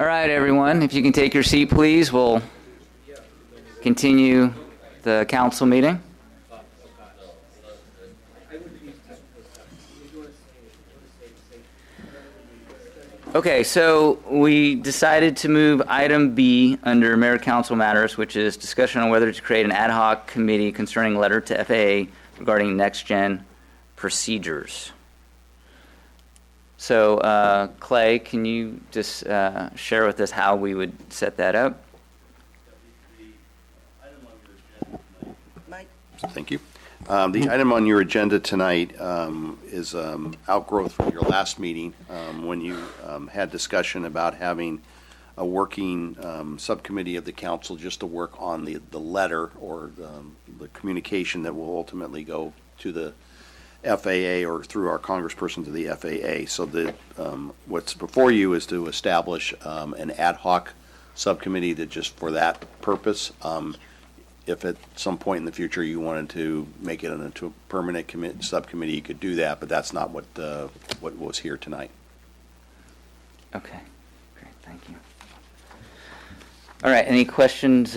All right, everyone, if you can take your seat, please, we'll continue the council meeting. Okay, so we decided to move item B under Mayor Council Matters, which is discussion on whether to create an ad hoc committee concerning letter to FAA regarding next-gen procedures. So, Clay, can you just share with us how we would set that up? Thank you. The item on your agenda tonight is outgrowth from your last meeting when you had discussion about having a working subcommittee of the council just to work on the letter or the communication that will ultimately go to the FAA or through our congressperson to the FAA. So what's before you is to establish an ad hoc subcommittee that just for that purpose. If at some point in the future you wanted to make it into a permanent subcommittee, you could do that, but that's not what was here tonight. Okay, great, thank you. All right, any questions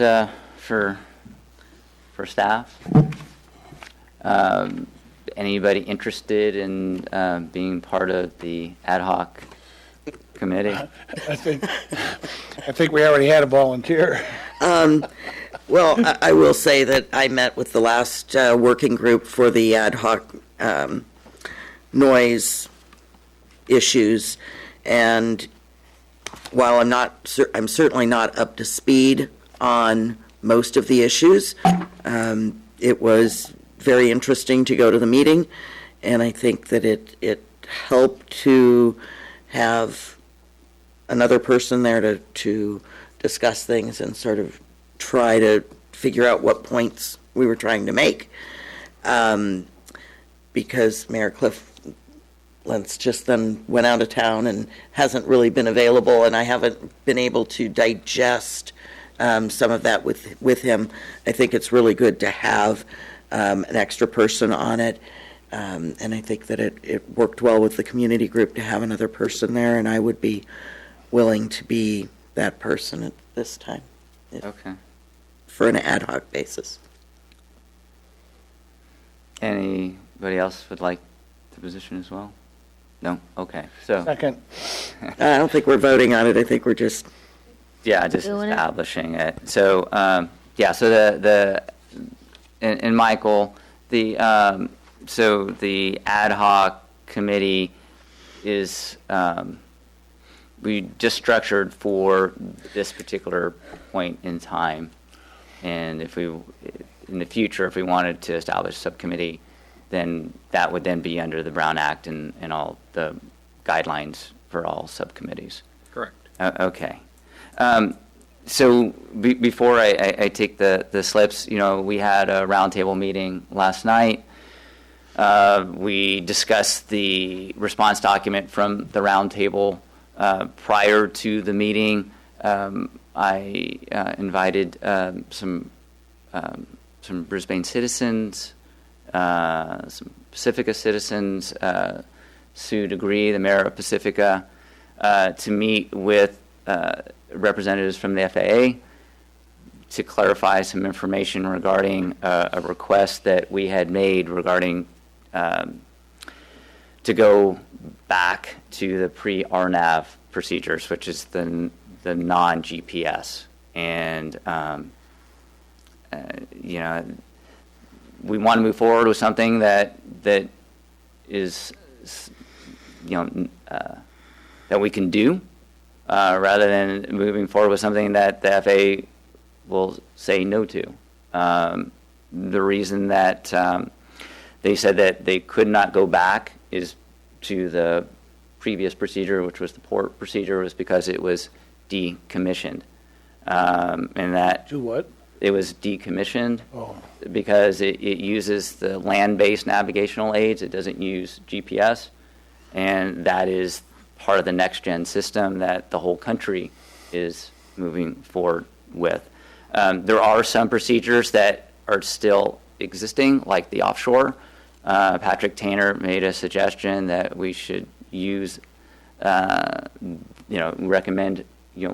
for staff? Anybody interested in being part of the ad hoc committee? I think we already had a volunteer. Well, I will say that I met with the last working group for the ad hoc noise issues, and while I'm certainly not up to speed on most of the issues. It was very interesting to go to the meeting, and I think that it helped to have another person there to discuss things and sort of try to figure out what points we were trying to make, because Mayor Cliff Lentz just then went out of town and hasn't really been available, and I haven't been able to digest some of that with him. I think it's really good to have an extra person on it, and I think that it worked well with the community group to have another person there, and I would be willing to be that person at this time. Okay. For an ad hoc basis. Anybody else would like the position as well? No? Okay. So Second. I don't think we're voting on it. I think we're just... Yeah, just establishing it. So, so and Michael, so the ad hoc committee is, we just structured for this particular point in time. And if we, in the future, if we wanted to establish a subcommittee, then that would then be under the Brown Act and all the guidelines for all subcommittees. Correct. Okay. So before I take the slips, we had a roundtable meeting last night. We discussed the response document from the roundtable prior to the meeting. I invited some Brisbane citizens, some Pacifica citizens, Sue DeGree, the mayor of Pacifica, to meet with representatives from the FAA to clarify some information regarding a request that we had made regarding to go back to the pre-RNAV procedures, which is the non-GPS. And, we want to move forward with something that is, that we can do, rather than moving forward with something that the FAA will say no to. The reason that they said that they could not go back is to the previous procedure, which was the port procedure, was because it was decommissioned. And that Do what? it was decommissioned Oh. because it uses the land-based navigational aids. It doesn't use GPS, and that is part of the next-gen system that the whole country is moving forward with. There are some procedures that are still existing, like the offshore. Patrick Tainer made a suggestion that we should use, recommend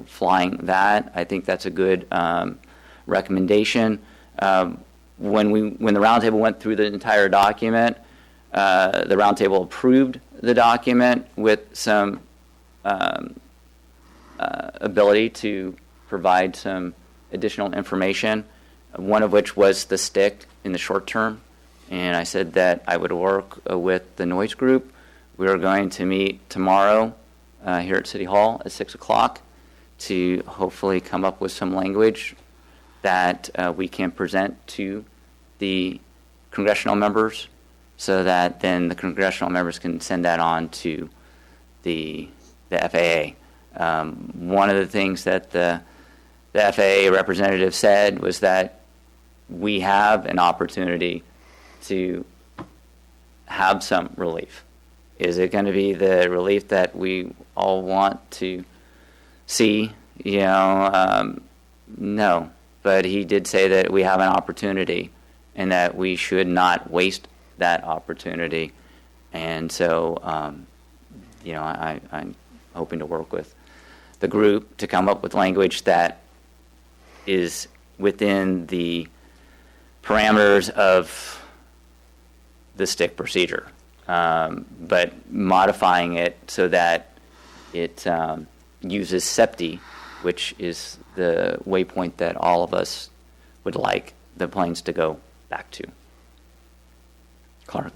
flying that. I think that's a good recommendation. When the roundtable went through the entire document, the roundtable approved the document with some ability to provide some additional information, one of which was the stick in the short term. And I said that I would work with the noise group. We are going to meet tomorrow here at City Hall at 6 o'clock to hopefully come up with some language that we can present to the congressional members, so that then the congressional members can send that on to the FAA. One of the things that the FAA representative said was that we have an opportunity to have some relief. Is it going to be the relief that we all want to see? No. But he did say that we have an opportunity and that we should not waste that opportunity. And so, I'm hoping to work with the group to come up with language that is within the parameters of the stick procedure, but modifying it so that it uses SEPTI, which is the waypoint that all of us would like the planes to go back to. Clark?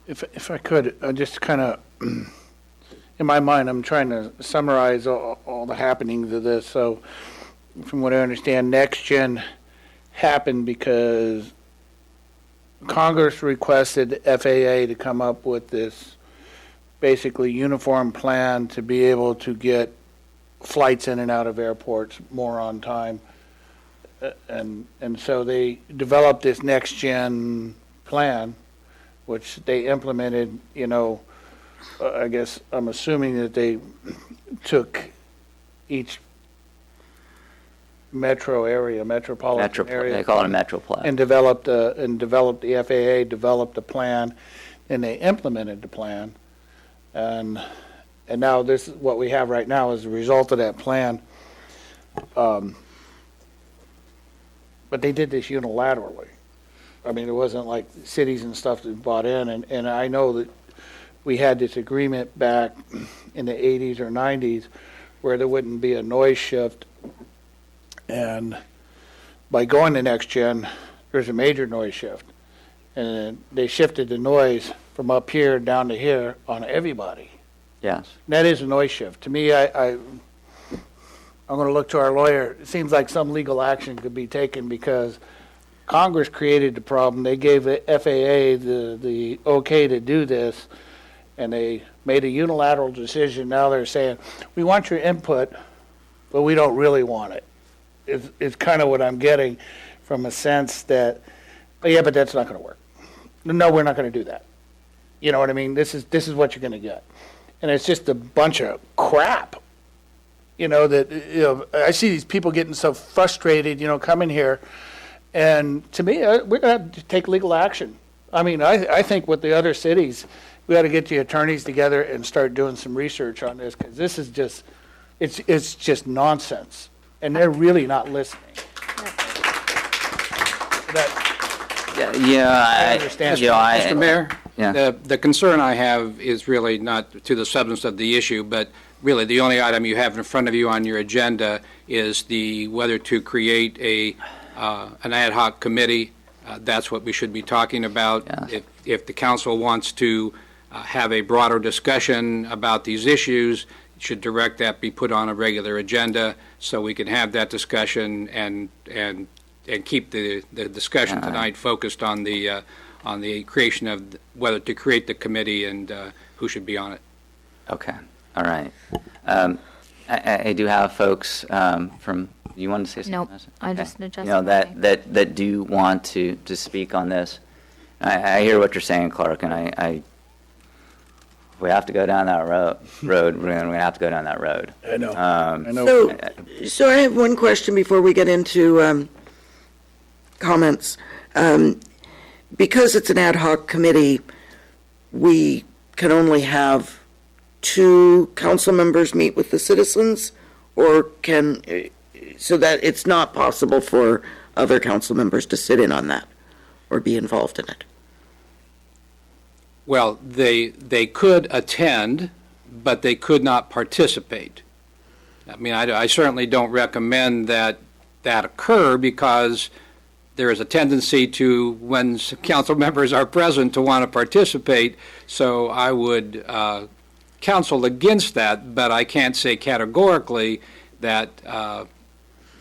If I could, just kind of, in my mind, I'm trying to summarize all the happenings of this. So, from what I understand, Next Gen happened because Congress requested FAA to come up with this basically uniform plan to be able to get flights in and out of airports more on time. And so they developed this Next Gen plan, which they implemented, I guess I'm assuming that they took each metropolitan area. They call it a metroplan. And developed the FAA developed a plan, and they implemented the plan. And now this is what we have right now as a result of that plan. But they did this unilaterally. I mean, it wasn't like cities and stuff that bought in. And I know that we had this agreement back in the 80s or 90s where there wouldn't be a noise shift. And by going to Next Gen, there's a major noise shift. And they shifted the noise from up here down to here on everybody. Yes. And that is a noise shift. To me, I'm going to look to our lawyer. It seems like some legal action could be taken because Congress created the problem. They gave the FAA the okay to do this, and they made a unilateral decision. Now they're saying, we want your input, but we don't really want it. It's kind of what I'm getting from a sense that, yeah, but that's not going to work. No, we're not going to do that. You know what I mean? This is what you're going to get. And it's just a bunch of crap. I see these people getting so frustrated, coming here. And to me, we're going to have to take legal action. I mean, I think with the other cities, we got to get the attorneys together and start doing some research on this, because this is just, it's just nonsense. And they're really not listening. I understand. Mr. Mayor, Yeah. the concern I have is really not to the substance of the issue, but really the only item you have in front of you on your agenda is whether to create an ad hoc committee. That's what we should be talking about. Yes. If the council wants to have a broader discussion about these issues, it should direct that be put on a regular agenda so we can have that discussion and keep the discussion tonight focused on the creation of whether to create the committee and who should be on it. Okay. All right. I do have folks from. You want to say something? Nope. I just adjusted. That do want to speak on this. I hear what you're saying, Clark, and we have to go down that road. We're going to have to go down that road. I know. So I have one question before we get into comments. Because it's an ad hoc committee, we can only have 2 council members meet with the citizens, Or so that it's not possible for other council members to sit in on that or be involved in it? Well, they could attend, but they could not participate. I mean, I certainly don't recommend that occur, because there is a tendency to, when council members are present, to want to participate. So I would counsel against that, but I can't say categorically that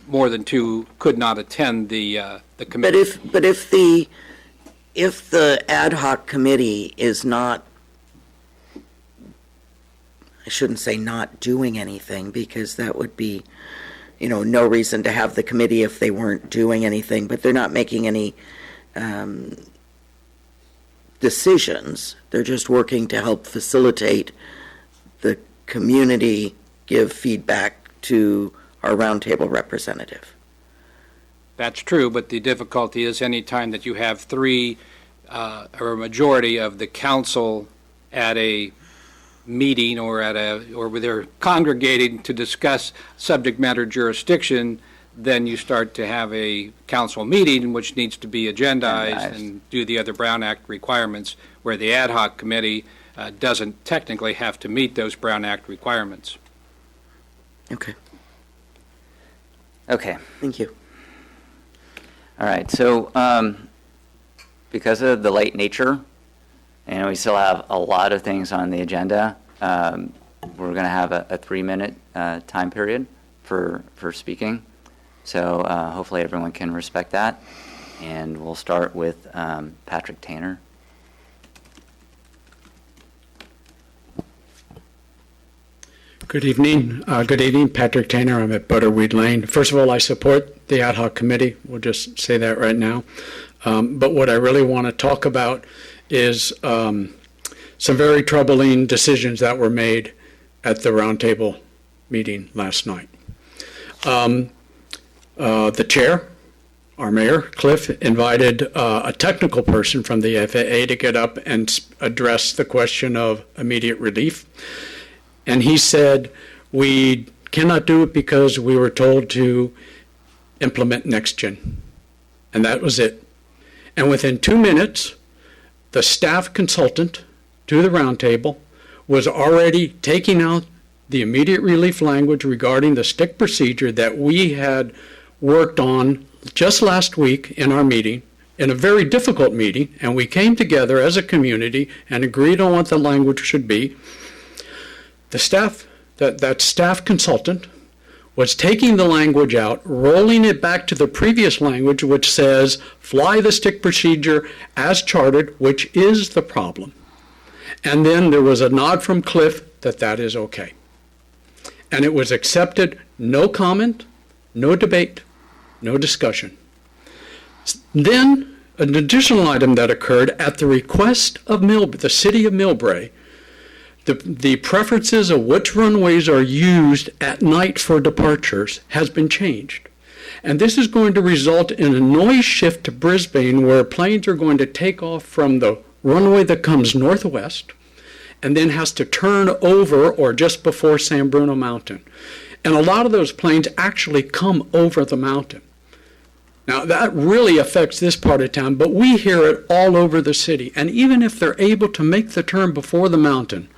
more than two could not attend the committee. But if the ad hoc committee is not, I shouldn't say not doing anything, because that would be, no reason to have the committee if they weren't doing anything, but they're not making any decisions. They're just working to help facilitate the community give feedback to our roundtable representative. That's true, but the difficulty is any time that you have three or a majority of the council at a meeting or where they're congregating to discuss subject matter jurisdiction, then you start to have a council meeting which needs to be agendized and do the other Brown Act requirements, where the ad hoc committee doesn't technically have to meet those Brown Act requirements. Okay. Okay. Thank you. All right. So because of the late nature, and we still have a lot of things on the agenda, we're going to have a 3-minute time period for speaking. So hopefully everyone can respect that. And we'll start with Patrick Tanner. Good evening. Patrick Tanner. I'm at Butterweed Lane. First of all, I support the ad hoc committee. We'll just say that right now. But what I really want to talk about is some very troubling decisions that were made at the roundtable meeting last night. The chair, our mayor, Cliff, invited a technical person from the FAA to get up and address the question of immediate relief. And he said, we cannot do it because we were told to implement NextGen. And that was it. And within 2 minutes, the staff consultant to the roundtable was already taking out the immediate relief language regarding the stick procedure that we had worked on just last week in our meeting, in a very difficult meeting, and we came together as a community and agreed on what the language should be. The staff, that staff consultant, was taking the language out, rolling it back to the previous language, which says, fly the stick procedure as charted, which is the problem. And then there was a nod from Cliff that is okay. And it was accepted, no comment, no debate, no discussion. Then, an additional item that occurred at the request of the city of Millbrae, the preferences of which runways are used at night for departures has been changed. And this is going to result in a noise shift to Brisbane, where planes are going to take off from the runway that comes northwest and then has to turn over or just before San Bruno Mountain. And a lot of those planes actually come over the mountain. Now, that really affects this part of town, but we hear it all over the city. And even if they're able to make the turn before the mountain,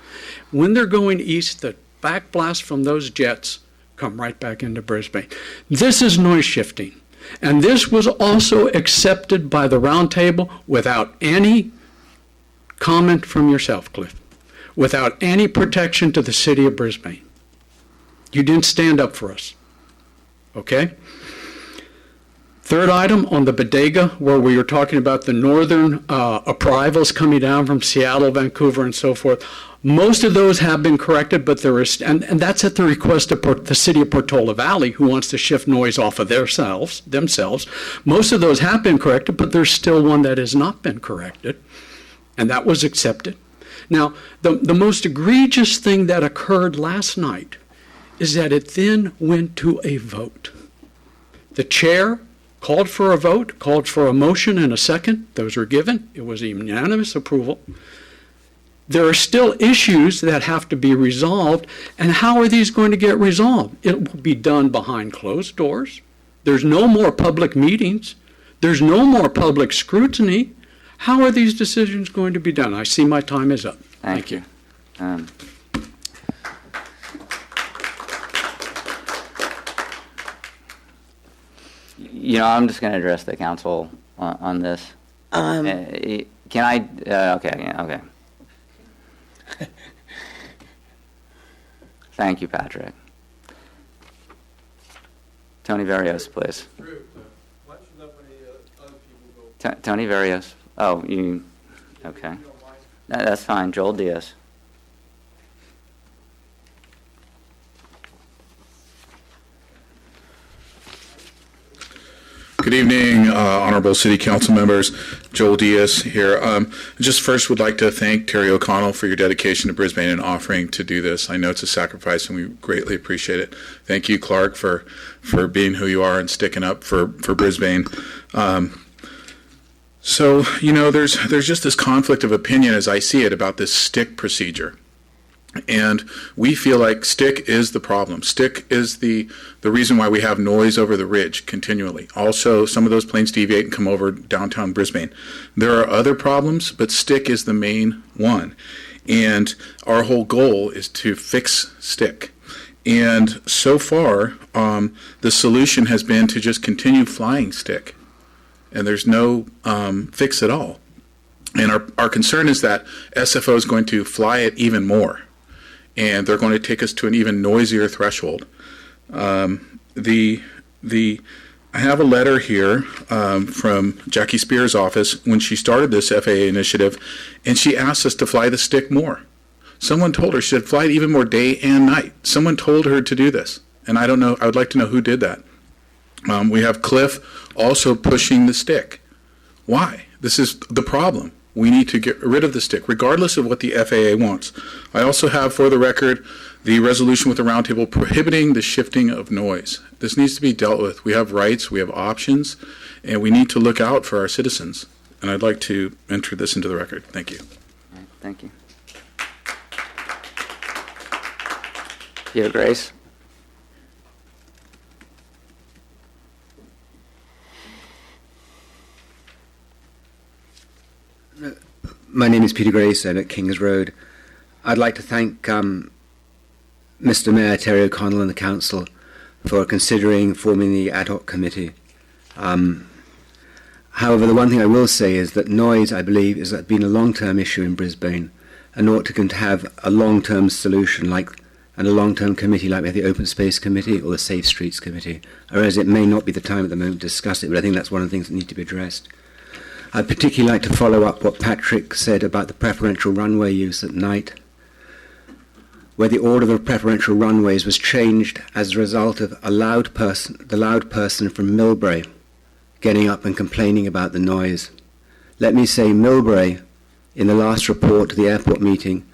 when they're going east, the backblast from those jets come right back into Brisbane. This is noise shifting. And this was also accepted by the roundtable without any comment from yourself, Cliff, without any protection to the city of Brisbane. You didn't stand up for us. Okay? Third item on the bodega, where we were talking about the northern arrivals coming down from Seattle, Vancouver, and so forth. Most of those have been corrected, but there is, and that's at the request of the city of Portola Valley, who wants to shift noise off of themselves. Most of those have been corrected, but there's still one that has not been corrected, and that was accepted. Now, the most egregious thing that occurred last night is that it then went to a vote. The chair called for a vote, called for a motion and a second. Those were given. It was a unanimous approval. There are still issues that have to be resolved, and how are these going to get resolved? It will be done behind closed doors. There's no more public meetings. There's no more public scrutiny. How are these decisions going to be done? I see my time is up. Thank you. I'm just going to address the council on this. Can I? Okay. Thank you, Patrick. Tony Varios, please. Tony Varios. Oh, you. Okay. That's fine. Joel Diaz. Good evening, honorable city council members. Joel Diaz here. Just first would like to thank Terry O'Connell for your dedication to Brisbane and offering to do this. I know it's a sacrifice and we greatly appreciate it. Thank you, Clark, for being who you are and sticking up for Brisbane. So, there's just this conflict of opinion as I see it about this stick procedure. And we feel like stick is the problem. Stick is the reason why we have noise over the ridge continually. Also, some of those planes deviate and come over downtown Brisbane. There are other problems, but stick is the main one. And our whole goal is to fix stick. And so far, the solution has been to just continue flying stick. And there's no fix at all. And our concern is that SFO is going to fly it even more. And they're going to take us to an even noisier threshold. I have a letter here from Jackie Spear's office when she started this FAA initiative, and she asked us to fly the stick more. Someone told her she should fly it even more day and night. Someone told her to do this, and I don't know. I would like to know who did that. We have Cliff also pushing the stick. Why? This is the problem. We need to get rid of the stick, regardless of what the FAA wants. I also have, for the record, the resolution with the roundtable prohibiting the shifting of noise. This needs to be dealt with. We have rights, we have options, and we need to look out for our citizens. And I'd like to enter this into the record. Thank you. All right, thank you. Grace. My name is Peter Grace. I'm at Kings Road. I'd like to thank Mr. Mayor Terry O'Connell and the Council for considering forming the ad hoc committee. However, the one thing I will say is that noise, I believe, has been a long-term issue in Brisbane and ought to have a long-term solution and a long-term committee like we have the Open Space Committee or the Safe Streets Committee. Whereas it may not be the time at the moment to discuss it, but I think that's one of the things that need to be addressed. I'd particularly like to follow up what Patrick said about the preferential runway use at night, where the order of preferential runways was changed as a result of the loud person from Millbrae getting up and complaining about the noise. Let me say, Millbrae, in the last report to the airport meeting,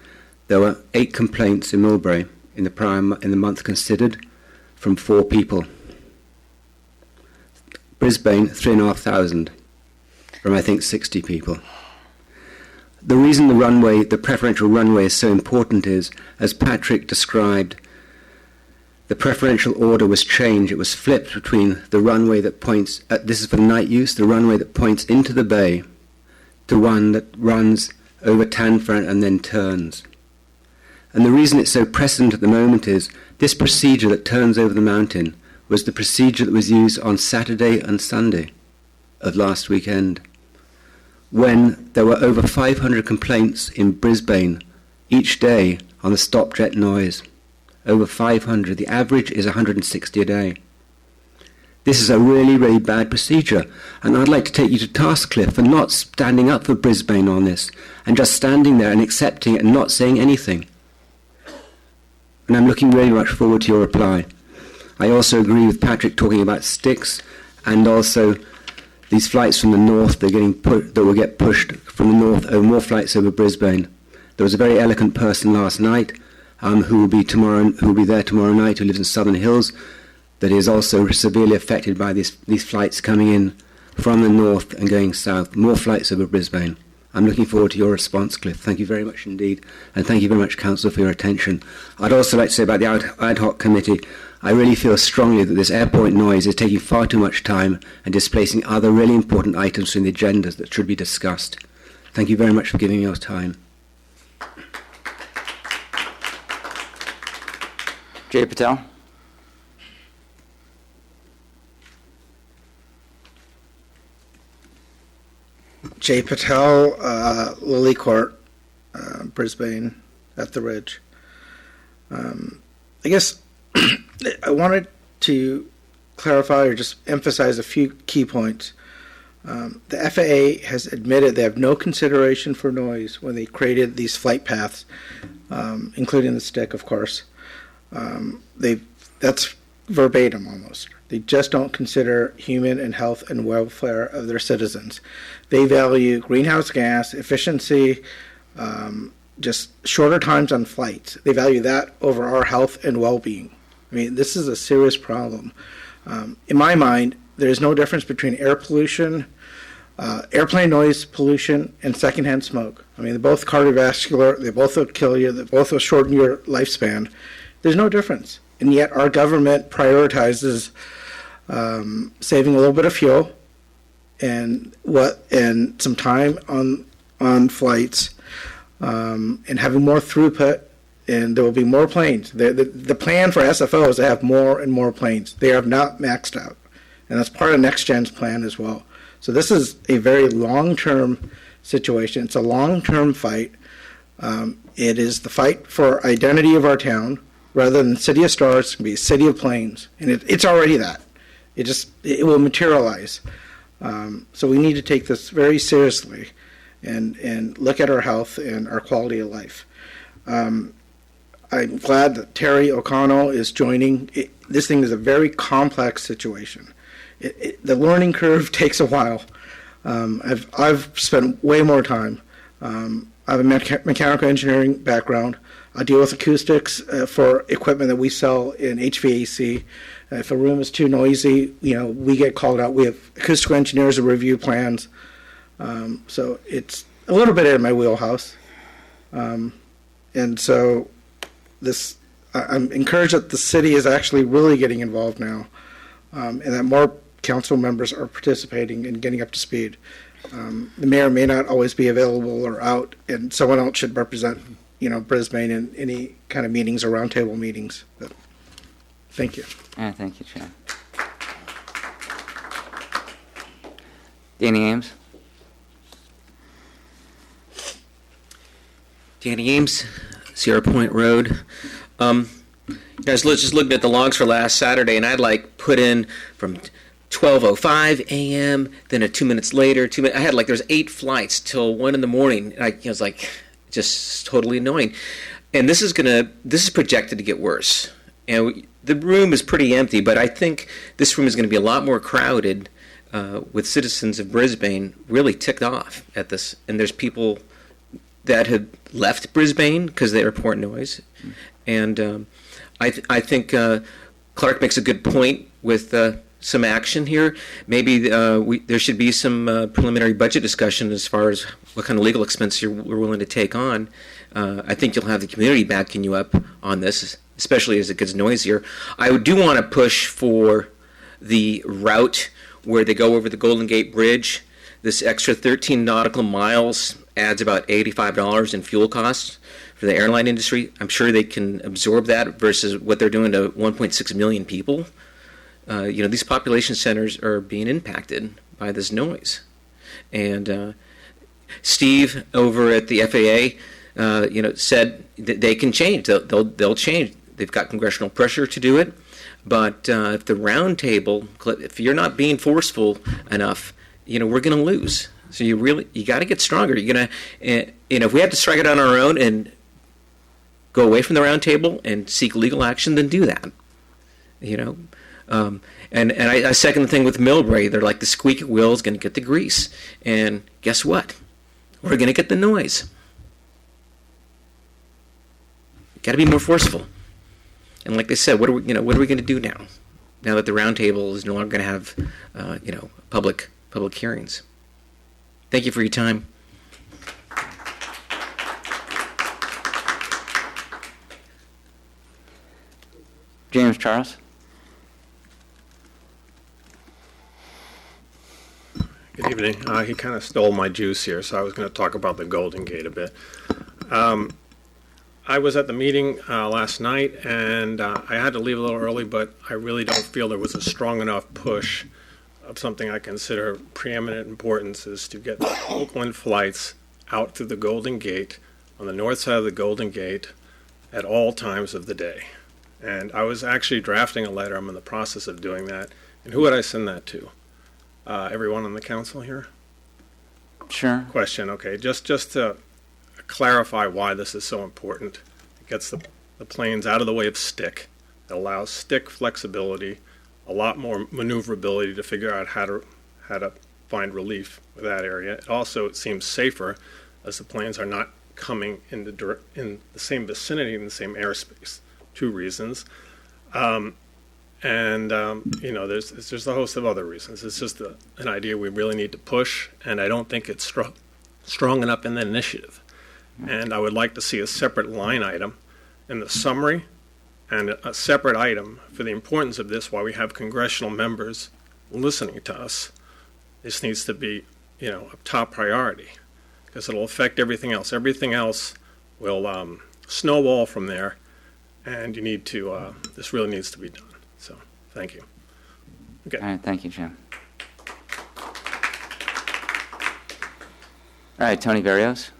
there were 8 complaints in Millbrae in the month considered from 4 people. Brisbane, 3,500. From I think 60 people. The reason the preferential runway is so important is, as Patrick described, the preferential order was changed. It was flipped between the runway that points, this is for night use, the runway that points into the bay, to one that runs over Tanfran and then turns. And the reason it's so present at the moment is, this procedure that turns over the mountain was the procedure that was used on Saturday and Sunday of last weekend, when there were over 500 complaints in Brisbane each day on the stopjet noise. Over 500. The average is 160 a day. This is a really, really bad procedure, and I'd like to take you to task, Cliff, for not standing up for Brisbane on this, and just standing there and accepting it and not saying anything. And I'm looking very much forward to your reply. I also agree with Patrick talking about sticks, and also these flights from the north that will get pushed from the north over more flights over Brisbane. There was a very eloquent person last night who will be there tomorrow night, who lives in Southern Hills, that is also severely affected by these flights coming in from the north and going south. More flights over Brisbane. I'm looking forward to your response, Cliff. Thank you very much indeed. And thank you very much, Council, for your attention. I'd also like to say about the ad hoc committee, I really feel strongly that this airport noise is taking far too much time and displacing other really important items from the agendas that should be discussed. Thank you very much for giving me your time. Jay Patel. Jay Patel, Lily Court, Brisbane, at the Ridge. I guess I wanted to clarify or just emphasize a few key points. The FAA has admitted they have no consideration for noise when they created these flight paths, including the stick, of course. That's verbatim almost. They just don't consider human and health and welfare of their citizens. They value greenhouse gas, efficiency, just shorter times on flights. They value that over our health and well-being. I mean, this is a serious problem. In my mind, there is no difference between air pollution, airplane noise pollution, and secondhand smoke. I mean, they're both cardiovascular, they both will kill you, they both will shorten your lifespan. There's no difference. And yet our government prioritizes saving a little bit of fuel and some time on flights and having more throughput, and there will be more planes. The plan for SFO is to have more and more planes. They are not maxed out, and that's part of NextGen's plan as well. So this is a very long-term situation. It's a long-term fight. It is the fight for identity of our town. Rather than City of Stars, it's going to be a City of Planes, and it's already that. It will materialize. So we need to take this very seriously and look at our health and our quality of life. I'm glad that Terry O'Connell is joining. This thing is a very complex situation. The learning curve takes a while. I've spent way more time. I have a mechanical engineering background. I deal with acoustics for equipment that we sell in HVAC. If a room is too noisy, we get called out. We have acoustical engineers who review plans. So it's a little bit in my wheelhouse. And so I'm encouraged that the city is actually really getting involved now, and that more council members are participating and getting up to speed. The mayor may not always be available or out, and someone else should represent Brisbane in any kind of meetings or roundtable meetings. But thank you. Thank you, Chair. Danny Ames. Danny Ames, Sierra Point Road. Guys, let's just look at the logs for last Saturday, and I'd put in from 12:05 a.m. Then 2 minutes later, I had there's 8 flights till 1 in the morning. And I was just totally annoying. And this is projected to get worse. And the room is pretty empty, but I think this room is going to be a lot more crowded with citizens of Brisbane really ticked off at this. And there's people that have left Brisbane because they report noise. And I think Clark makes a good point with some action here. Maybe there should be some preliminary budget discussion as far as what kind of legal expense we're willing to take on. I think you'll have the community backing you up on this, especially as it gets noisier. I do want to push for the route where they go over the Golden Gate Bridge. This extra 13 nautical miles adds about $85 in fuel costs for the airline industry. I'm sure they can absorb that versus what they're doing to 1.6 million people. These population centers are being impacted by this noise. And Steve over at the FAA, said that they can change. They'll change. They've got congressional pressure to do it. But if the roundtable, if you're not being forceful enough, we're going to lose. So you got to get stronger. You're going to, if we have to strike it on our own and go away from the roundtable and seek legal action, then do that. And I second the thing with Millbrae. They're like the squeaky wheel is going to get the grease, and guess what? We're going to get the noise. Got to be more forceful. And like they said, what are we going to do now? Now that the roundtable is no longer going to have, public hearings. Thank you for your time. James Charles. Good evening. He kind of stole my juice here, so I was going to talk about the Golden Gate a bit. I was at the meeting last night, and I had to leave a little early, but I really don't feel there was a strong enough push of something I consider preeminent importance, is to get the Oakland flights out through the Golden Gate, on the north side of the Golden Gate, at all times of the day. And I was actually drafting a letter. I'm in the process of doing that. And who would I send that to? Everyone on the council here? Sure. Question, okay. Just to clarify why this is so important. It gets the planes out of the way of stick. It allows stick flexibility, a lot more maneuverability to figure out how to find relief with that area. It also, it seems safer, as the planes are not coming in the same vicinity, in the same airspace. 2 reasons. There's a host of other reasons. It's just an idea we really need to push, and I don't think it's strong enough in the initiative. And I would like to see a separate line item in the summary and a separate item for the importance of this while we have congressional members listening to us. This needs to be, a top priority, because it'll affect everything else. Everything else will snowball from there, and you need to, this really needs to be done. So, thank you. Okay. All right, thank you, Jim. All right, Tony Barrios.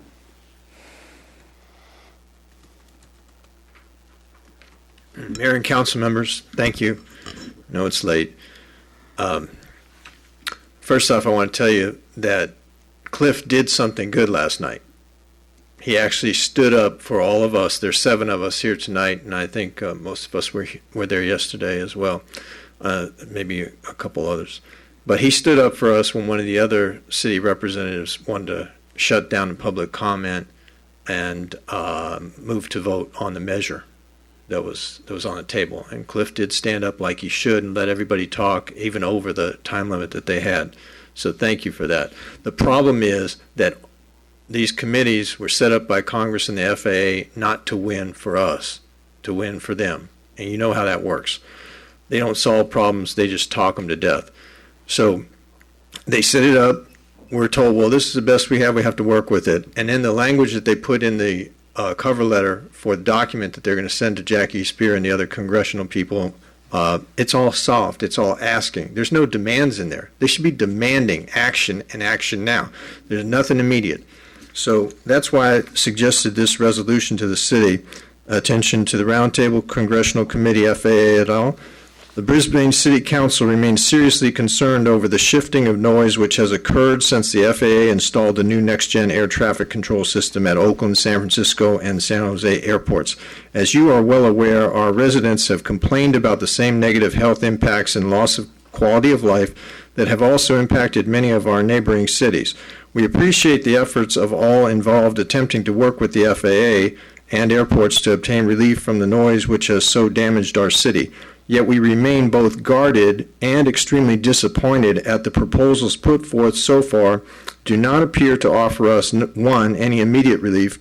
Mayor and council members, thank you. I know it's late. First off, I want to tell you that Cliff did something good last night. He actually stood up for all of us. There's 7 of us here tonight, and I think most of us were there yesterday as well, maybe a couple others. But he stood up for us when one of the other city representatives wanted to shut down the public comment and move to vote on the measure that was on the table. And Cliff did stand up like he should and let everybody talk, even over the time limit that they had. So thank you for that. The problem is that these committees were set up by Congress and the FAA not to win for us, to win for them. And you know how that works. They don't solve problems, they just talk them to death. So they set it up. We're told, well, this is the best we have to work with it. And then the language that they put in the cover letter for the document that they're going to send to Jackie Spear and the other congressional people, it's all soft. It's all asking. There's no demands in there. They should be demanding action and action now. There's nothing immediate. So that's why I suggested this resolution to the city. Attention to the Roundtable Congressional Committee, FAA et al. The Brisbane City Council remains seriously concerned over the shifting of noise which has occurred since the FAA installed the new next-gen air traffic control system at Oakland, San Francisco, and San Jose airports. As you are well aware, our residents have complained about the same negative health impacts and loss of quality of life that have also impacted many of our neighboring cities. We appreciate the efforts of all involved attempting to work with the FAA and airports to obtain relief from the noise which has so damaged our city. Yet we remain both guarded and extremely disappointed at the proposals put forth so far do not appear to offer us, 1, any immediate relief,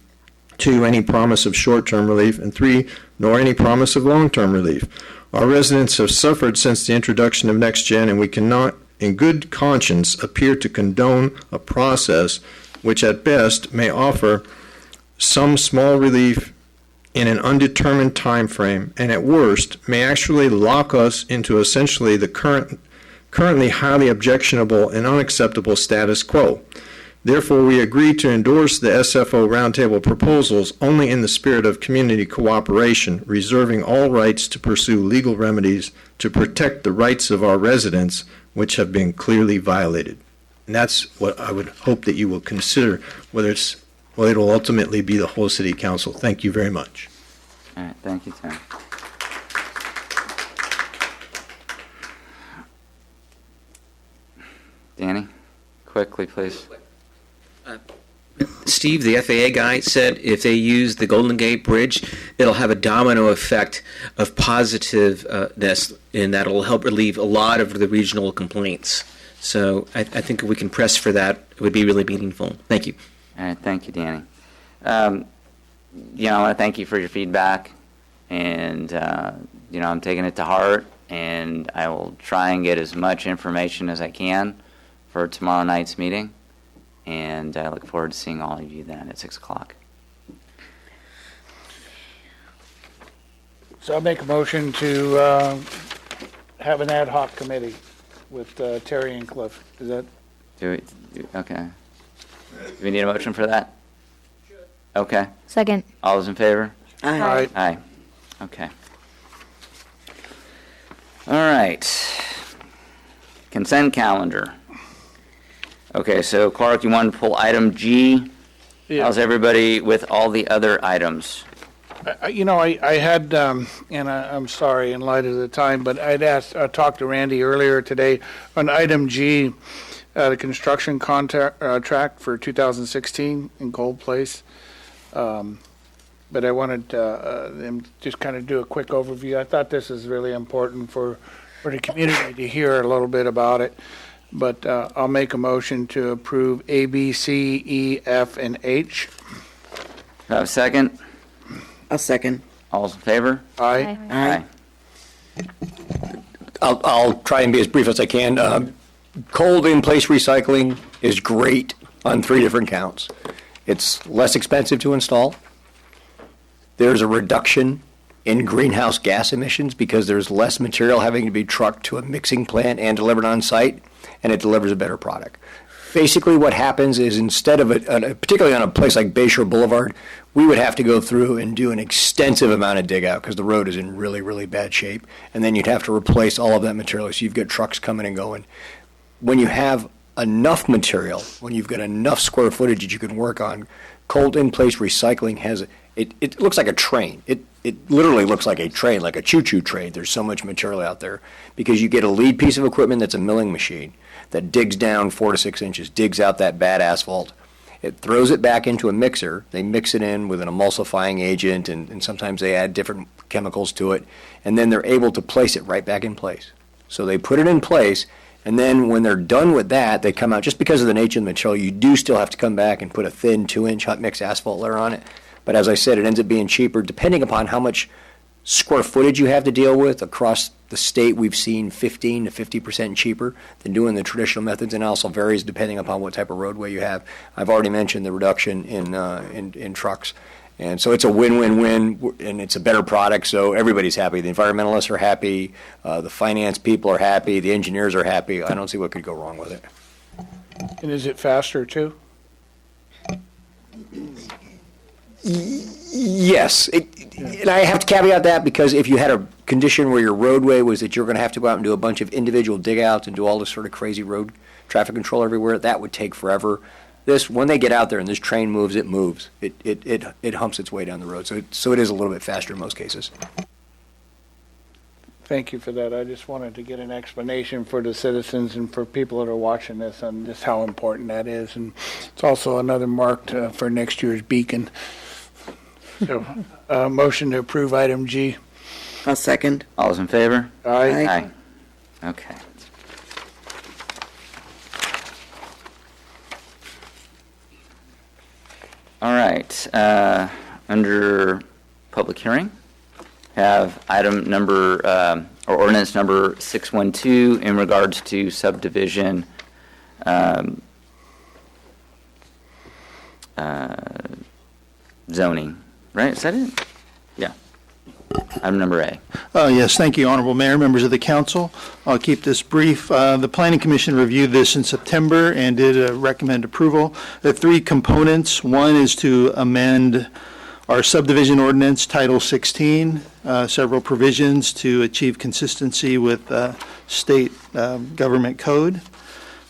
2, any promise of short-term relief, and 3, nor any promise of long-term relief. Our residents have suffered since the introduction of NextGen, and we cannot, in good conscience, appear to condone a process which at best may offer some small relief in an undetermined time frame, and at worst may actually lock us into essentially the currently highly objectionable and unacceptable status quo. Therefore, we agree to endorse the SFO Roundtable proposals only in the spirit of community cooperation, reserving all rights to pursue legal remedies to protect the rights of our residents, which have been clearly violated. And that's what I would hope that you will consider, whether it'll ultimately be the whole City Council. Thank you very much. All right, thank you, Tim. Danny, quickly, please. Steve, the FAA guy, said if they use the Golden Gate Bridge, it'll have a domino effect of positiveness, and that'll help relieve a lot of the regional complaints. So I think if we can press for that, it would be really meaningful. Thank you. All right, thank you, Danny. I want to thank you for your feedback. And, I'm taking it to heart, and I will try and get as much information as I can for tomorrow night's meeting. And I look forward to seeing all of you then at 6 o'clock. So I'll make a motion to have an ad hoc committee with Terry and Cliff. Is that? Okay. Do we need a motion for that? Okay. Second. All those in favor? Aye. Aye. Okay. All right. Consent calendar. Okay, so Clark, you want to pull item G? Yeah. How's everybody with all the other items? I had, and I'm sorry in light of the time, but I'd talked to Randy earlier today on item G, the construction contract for 2016 in Gold Place. But I wanted them to just kind of do a quick overview. I thought this is really important for the community to hear a little bit about it. But I'll make a motion to approve A, B, C, E, F, and H. Do I have a second? I'll second. All those in favor? Aye. Aye. I'll try and be as brief as I can. Cold in-place recycling is great on 3 different counts. It's less expensive to install. There's a reduction in greenhouse gas emissions because there's less material having to be trucked to a mixing plant and delivered on site, and it delivers a better product. Basically what happens is instead of, particularly on a place like Bayshore Boulevard, we would have to go through and do an extensive amount of dig out because the road is in really, really bad shape, and then you'd have to replace all of that material, so you've got trucks coming and going. When you have enough material, when you've got enough square footage that you can work on, cold in-place recycling has, it looks like a train. It literally looks like a train, like a choo-choo train. There's so much material out there because you get a lead piece of equipment that's a milling machine that digs down 4 to 6 inches, digs out that bad asphalt. It throws it back into a mixer. They mix it in with an emulsifying agent, and sometimes they add different chemicals to it, and then they're able to place it right back in place. So they put it in place, and then when they're done with that, they come out. Just because of the nature of the material, you do still have to come back and put a thin 2-inch hot mix asphalt layer on it. But as I said, it ends up being cheaper depending upon how much square footage you have to deal with. Across the state, we've seen 15 to 50% cheaper than doing the traditional methods, and also varies depending upon what type of roadway you have. I've already mentioned the reduction in trucks. And so it's a win-win-win, and it's a better product, so everybody's happy. The environmentalists are happy, the finance people are happy, the engineers are happy. I don't see what could go wrong with it. And is it faster too? Yes. And I have to caveat that because if you had a condition where your roadway was that you're going to have to go out and do a bunch of individual dig-outs and do all this sort of crazy road traffic control everywhere, that would take forever. This, when they get out there and this train moves, it moves. It humps its way down the road. So it is a little bit faster in most cases. Thank you for that. I just wanted to get an explanation for the citizens and for people that are watching this on just how important that is. And it's also another mark for next year's beacon. So, motion to approve item G. I'll second. All those in favor? Aye. Aye. Okay. All right. Under public hearing, have item number, or ordinance number 612 in regards to subdivision zoning. Right? Is that it? Yeah. Item number A. Yes, thank you, Honorable Mayor, members of the council. I'll keep this brief. The Planning Commission reviewed this in September and did recommend approval. There are 3 components. One is to amend our subdivision ordinance, Title 16, several provisions to achieve consistency with state government code.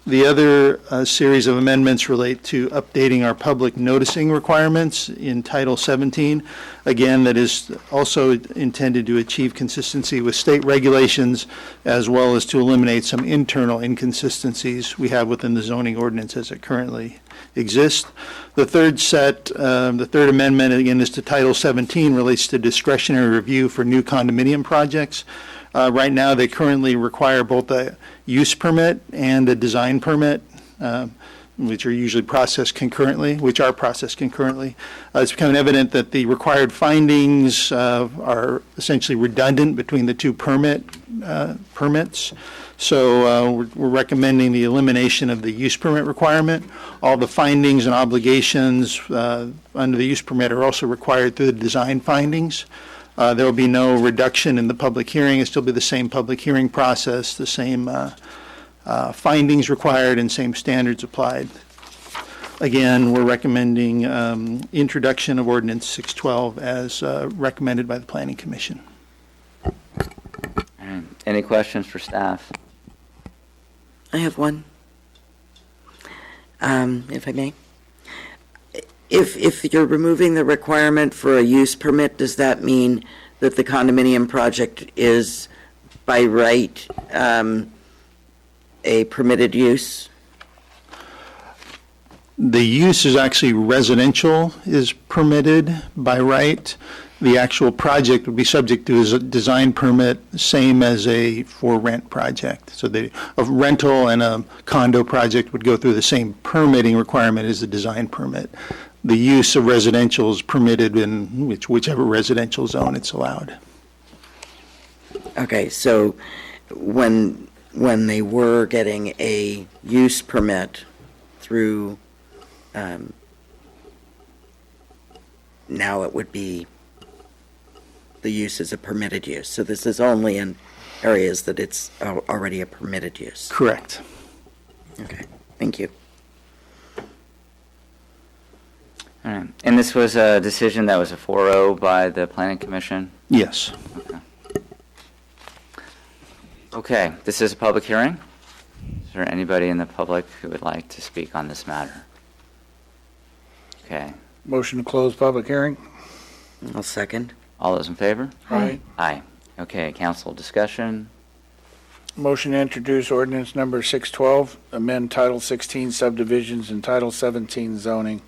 The other series of amendments relate to updating our public noticing requirements in Title 17. Again, that is also intended to achieve consistency with state regulations as well as to eliminate some internal inconsistencies we have within the zoning ordinance as it currently exists. The third amendment, again, is to Title 17, relates to discretionary review for new condominium projects. Right now, they currently require both a use permit and a design permit. which are usually processed concurrently, it's become evident that the required findings are essentially redundant between the two permits. So we're recommending the elimination of the use permit requirement. All the findings and obligations under the use permit are also required through the design findings. There will be no reduction in the public hearing. It'll still be the same public hearing process, the same findings required, and same standards applied. Again, we're recommending introduction of Ordinance 612 as recommended by the Planning Commission. Any questions for staff? I have one, if I may. If you're removing the requirement for a use permit, does that mean that the condominium project is by right a permitted use? The use is actually residential is permitted by right. The actual project would be subject to a design permit, same as a for rent project. So a rental and a condo project would go through the same permitting requirement as the design permit. The use of residential is permitted in whichever residential zone it's allowed. Okay, so when they were getting a use permit through, now it would be the use is a permitted use. So this is only in areas that it's already a permitted use. Correct. Okay, thank you. All right. And this was a decision that was a 4-0 by the Planning Commission? Yes. Okay, this is a public hearing. Is there anybody in the public who would like to speak on this matter? Okay. Motion to close public hearing? I'll second. All those in favor? Aye. Aye. Okay, council discussion. Motion to introduce ordinance number 612, amend Title 16 subdivisions and Title 17 zoning,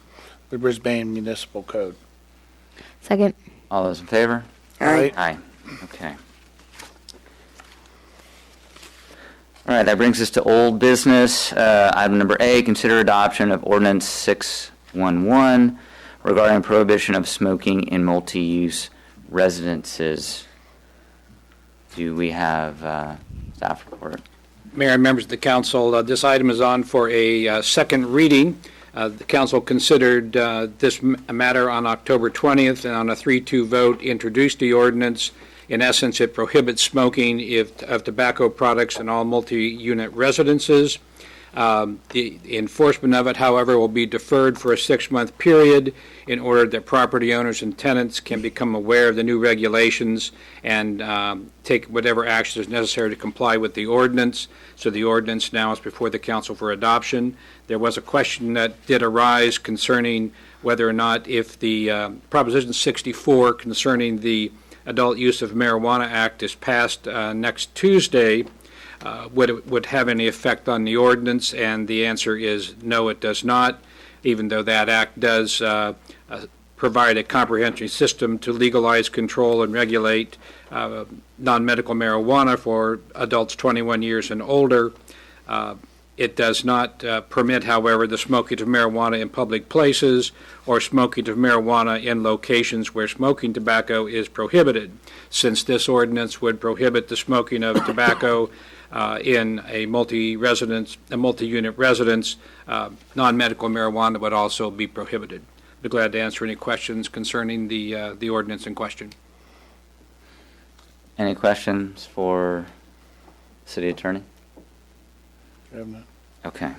the Brisbane Municipal Code. Second. All those in favor? Aye. Aye. Okay. All right, that brings us to old business. Item number A, consider adoption of ordinance 611 regarding prohibition of smoking in multi-use residences. Do we have staff report? Mayor and members of the council, this item is on for a second reading. The council considered this matter on October 20th, and on a 3-2 vote introduced the ordinance. In essence, it prohibits smoking of tobacco products in all multi-unit residences. The enforcement of it, however, will be deferred for a 6-month period in order that property owners and tenants can become aware of the new regulations and take whatever action is necessary to comply with the ordinance. So the ordinance now is before the council for adoption. There was a question that did arise concerning whether or not if the Proposition 64 concerning the Adult Use of Marijuana Act is passed next Tuesday, would have any effect on the ordinance, and the answer is no, it does not, even though that act does provide a comprehensive system to legalize, control, and regulate non-medical marijuana for adults 21 years and older. It does not permit, however, the smoking of marijuana in public places or smoking of marijuana in locations where smoking tobacco is prohibited. Since this ordinance would prohibit the smoking of tobacco in a multi-unit residence, non-medical marijuana would also be prohibited. I'd be glad to answer any questions concerning the ordinance in question. Any questions for City Attorney? Okay.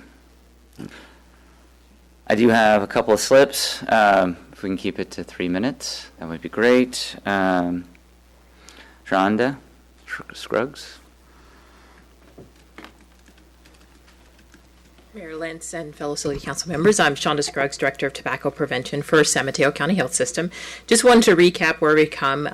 I do have a couple of slips. If we can keep it to 3 minutes, that would be great. Shonda Scruggs. Mayor Lentz and fellow City Council members, I'm Shonda Scruggs, Director of Tobacco Prevention for San Mateo County Health System. Just wanted to recap where we come.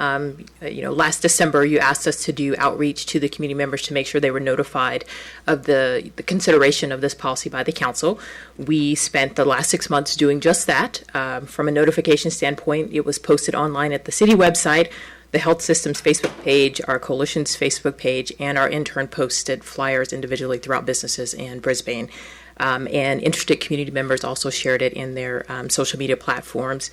Last December, you asked us to do outreach to the community members to make sure they were notified of the consideration of this policy by the council. We spent the last 6 months doing just that. From a notification standpoint, it was posted online at the city website, the health system's Facebook page, our coalition's Facebook page, and our intern posted flyers individually throughout businesses in Brisbane. and interested community members also shared it in their social media platforms.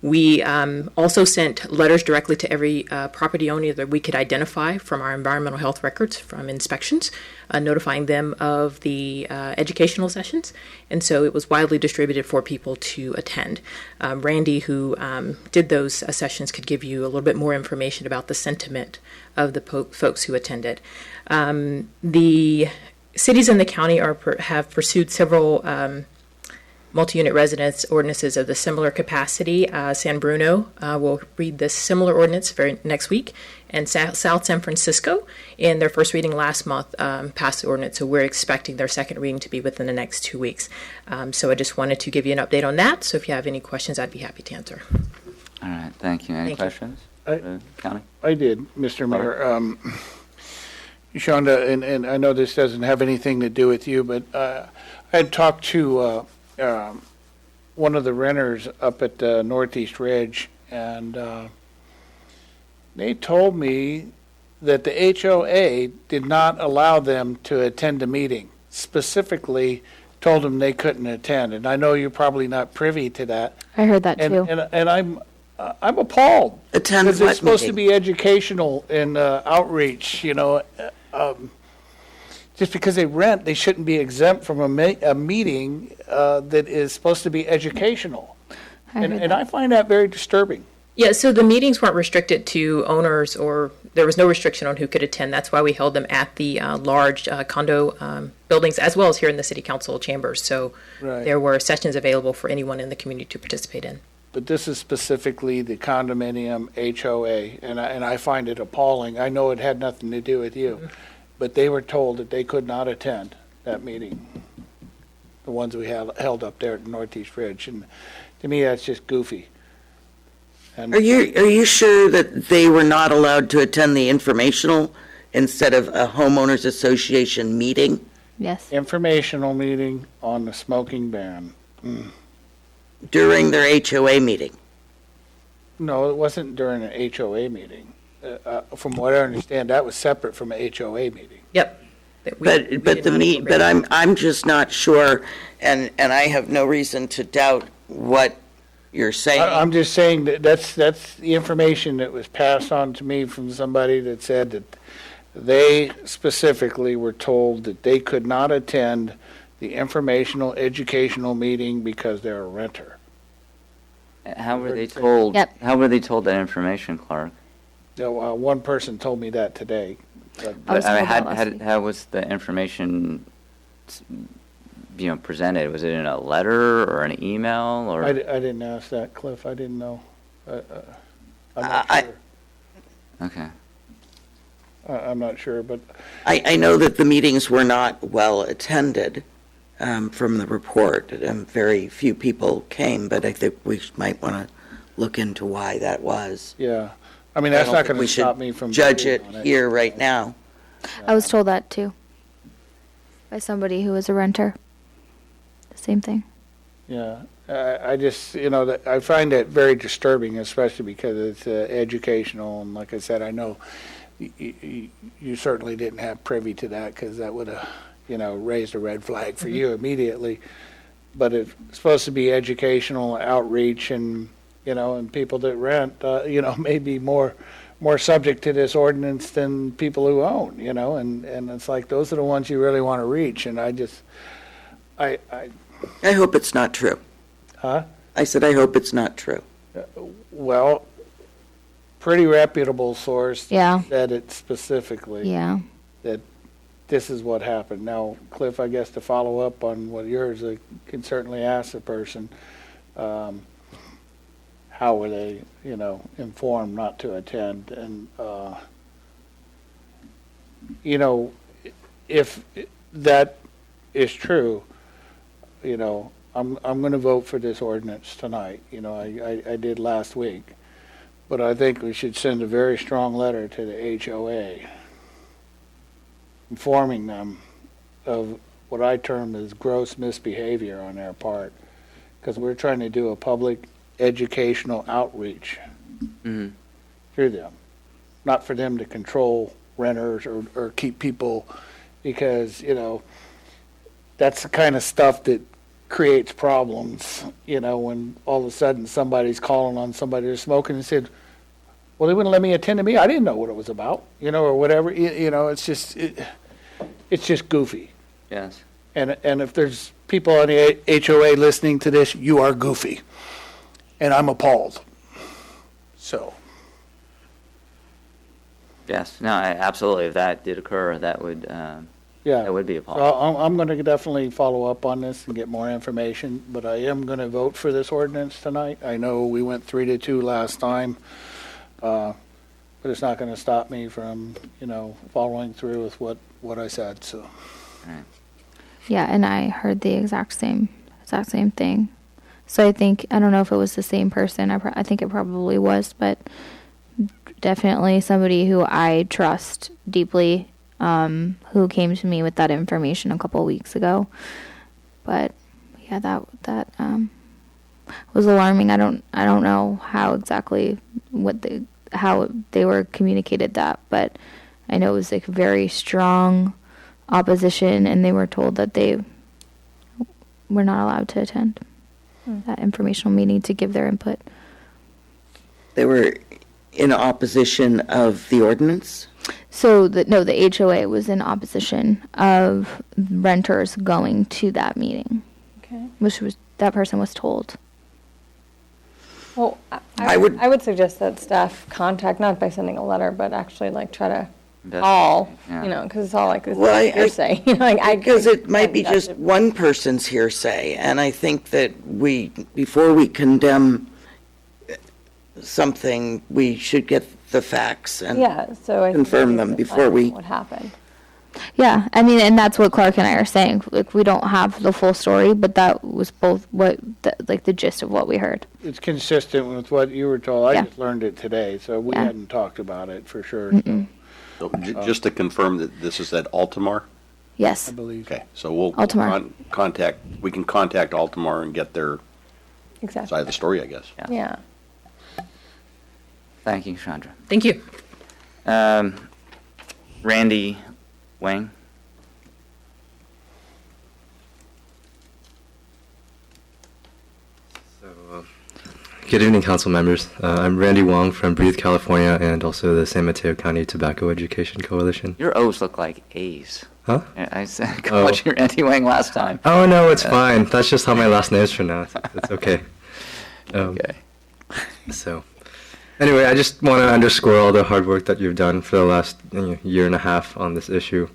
We also sent letters directly to every property owner that we could identify from our environmental health records from inspections, notifying them of the educational sessions. And so it was widely distributed for people to attend. Randy, who did those sessions, could give you a little bit more information about the sentiment of the folks who attended. The cities in the county have pursued several multi-unit residence ordinances of the similar capacity. San Bruno will read this similar ordinance next week, and South San Francisco, in their first reading last month, passed the ordinance. So we're expecting their second reading to be within the next 2 weeks. So I just wanted to give you an update on that. So if you have any questions, I'd be happy to answer. All right, thank you. Any Thank you. questions? County? I did, Mr. Mayor. Shonda, and I know this doesn't have anything to do with you, but I had talked to one of the renters up at Northeast Ridge, and they told me that the HOA did not allow them to attend a meeting, specifically told them they couldn't attend. And I know you're probably not privy to that. I heard that And, too. and I'm appalled. Attend Because it's what supposed to meeting? be educational and outreach, just because they rent, they shouldn't be exempt from a meeting that is supposed to be educational. And I find that very disturbing. Yeah, so the meetings weren't restricted to owners, or there was no restriction on who could attend. That's why we held them at the large condo buildings, as well as here in the city council chambers. So Right. there were sessions available for anyone in the community to participate in. But this is specifically the condominium HOA, and I find it appalling. I know it had nothing to do with you, but they were told that they could not attend that meeting, the ones we held up there at Northeast Ridge. And to me, that's just goofy. And Are you sure that they were not allowed to attend the informational instead of a homeowners association meeting? Yes. informational meeting on the smoking ban. During their HOA meeting? No, it wasn't during an HOA meeting. From what I understand, that was separate from a HOA meeting. Yep. But I'm just not sure, and I have no reason to doubt what you're saying. I'm just saying that that's the information that was passed on to me from somebody that said that they specifically were told that they could not attend the informational educational meeting because they're a renter. How were they told? Yep. How were they told that information, Clark? One person told me that today. I was I mean, told that last week. how was the information, presented? Was it in a letter or an email or? I didn't ask that, Cliff. I didn't know. I'm not sure. Okay. I'm not sure, but I know that the meetings were not well attended from the report. Very few people came, but I think we might want to look into why that was. yeah. I mean, that's I don't not think going we to should stop me from judge voting it on here right now. I was told that too. By somebody who was a renter. The same thing. Yeah, I just, that I find that very disturbing, especially because it's educational. And like I said, I know you certainly didn't have privy to that because that would have, raised a red flag for you immediately. But it's supposed to be educational outreach and, and people that rent, may be more subject to this ordinance than people who own, and it's like those are the ones you really want to reach. And I hope it's not true. Huh? I said, I hope it's not true. Well, pretty reputable source Yeah. said it specifically. Yeah. That this is what happened. Now, Cliff, I guess to follow up on what yours, I can certainly ask the person, how were they, informed not to attend? And, if that is true, I'm going to vote for this ordinance tonight. I did last week. But I think we should send a very strong letter to the HOA informing them of what I term as gross misbehavior on their part. Because we're trying to do a public educational outreach through them. Not for them to control renters or keep people because, that's the kind of stuff that creates problems, when all of a sudden somebody's calling on somebody who's smoking and said, well, they wouldn't let me attend to me. I didn't know what it was about, or whatever. It's just goofy. Yes. And if there's people on the HOA listening to this, you are goofy. And I'm appalled. So. Yes. No, absolutely. If that did occur, that would that would be appalling. So I'm going to definitely follow up on this and get more information, but I am going to vote for this ordinance tonight. I know we went 3-2 last time, but it's not going to stop me from, following through with what I said. So. Right. Yeah, and I heard the exact same thing. So I don't know if it was the same person. I think it probably was, but definitely somebody who I trust deeply, who came to me with that information a couple of weeks ago. But yeah, that was alarming. I don't know how exactly how they were communicated that, but I know it was like very strong opposition, and they were told that they were not allowed to attend that informational meeting to give their input. They were in opposition of the ordinance? So the HOA was in opposition of renters going to that meeting. Okay. Which was that person was told. Well, I would suggest that staff contact, not by sending a letter, but actually try to call, because it's all like this hearsay. Because it might be just one person's hearsay, and I think that before we condemn something, we should get the facts and confirm them before what happened. Yeah, and that's what Clark and I are saying. Like, we don't have the full story, but that was both the gist of what we heard. It's consistent with what you were told. I just learned it today, so we hadn't talked about it for sure. So just to confirm that this is at Altamar? Yes. I believe. Okay, so we'll contact Altamar and get their side of the story, I guess. Yeah. Thank you, Chandra. Thank you. Randy Wang. Good evening, council members. I'm Randy Wong from Breathe, California, and also the San Mateo County Tobacco Education Coalition. Your O's look like A's. Huh? I called you Randy Wang last time. Oh, no, it's fine. That's just how my last name is pronounced. It's okay. Okay. So, anyway, I just want to underscore all the hard work that you've done for the last year and a half on this issue.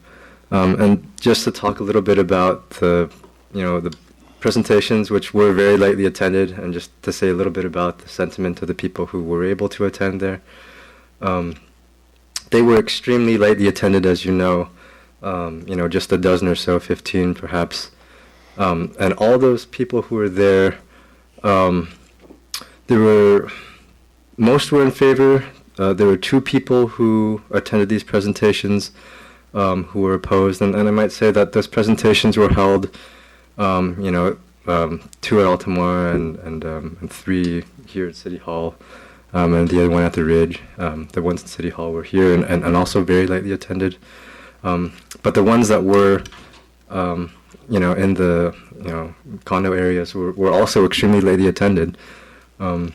And just to talk a little bit about the presentations, which were very lightly attended, and just to say a little bit about the sentiment of the people who were able to attend there. They were extremely lightly attended, as you know, just a dozen or so, 15 perhaps. And all those people who were there, most were in favor. There were 2 people who attended these presentations who were opposed, and I might say that those presentations were held 2 at Altamar and 3 here at City Hall, and the other one at the Ridge. The ones at City Hall were here and also very lightly attended. But the ones that were, in the condo areas were also extremely lightly attended. The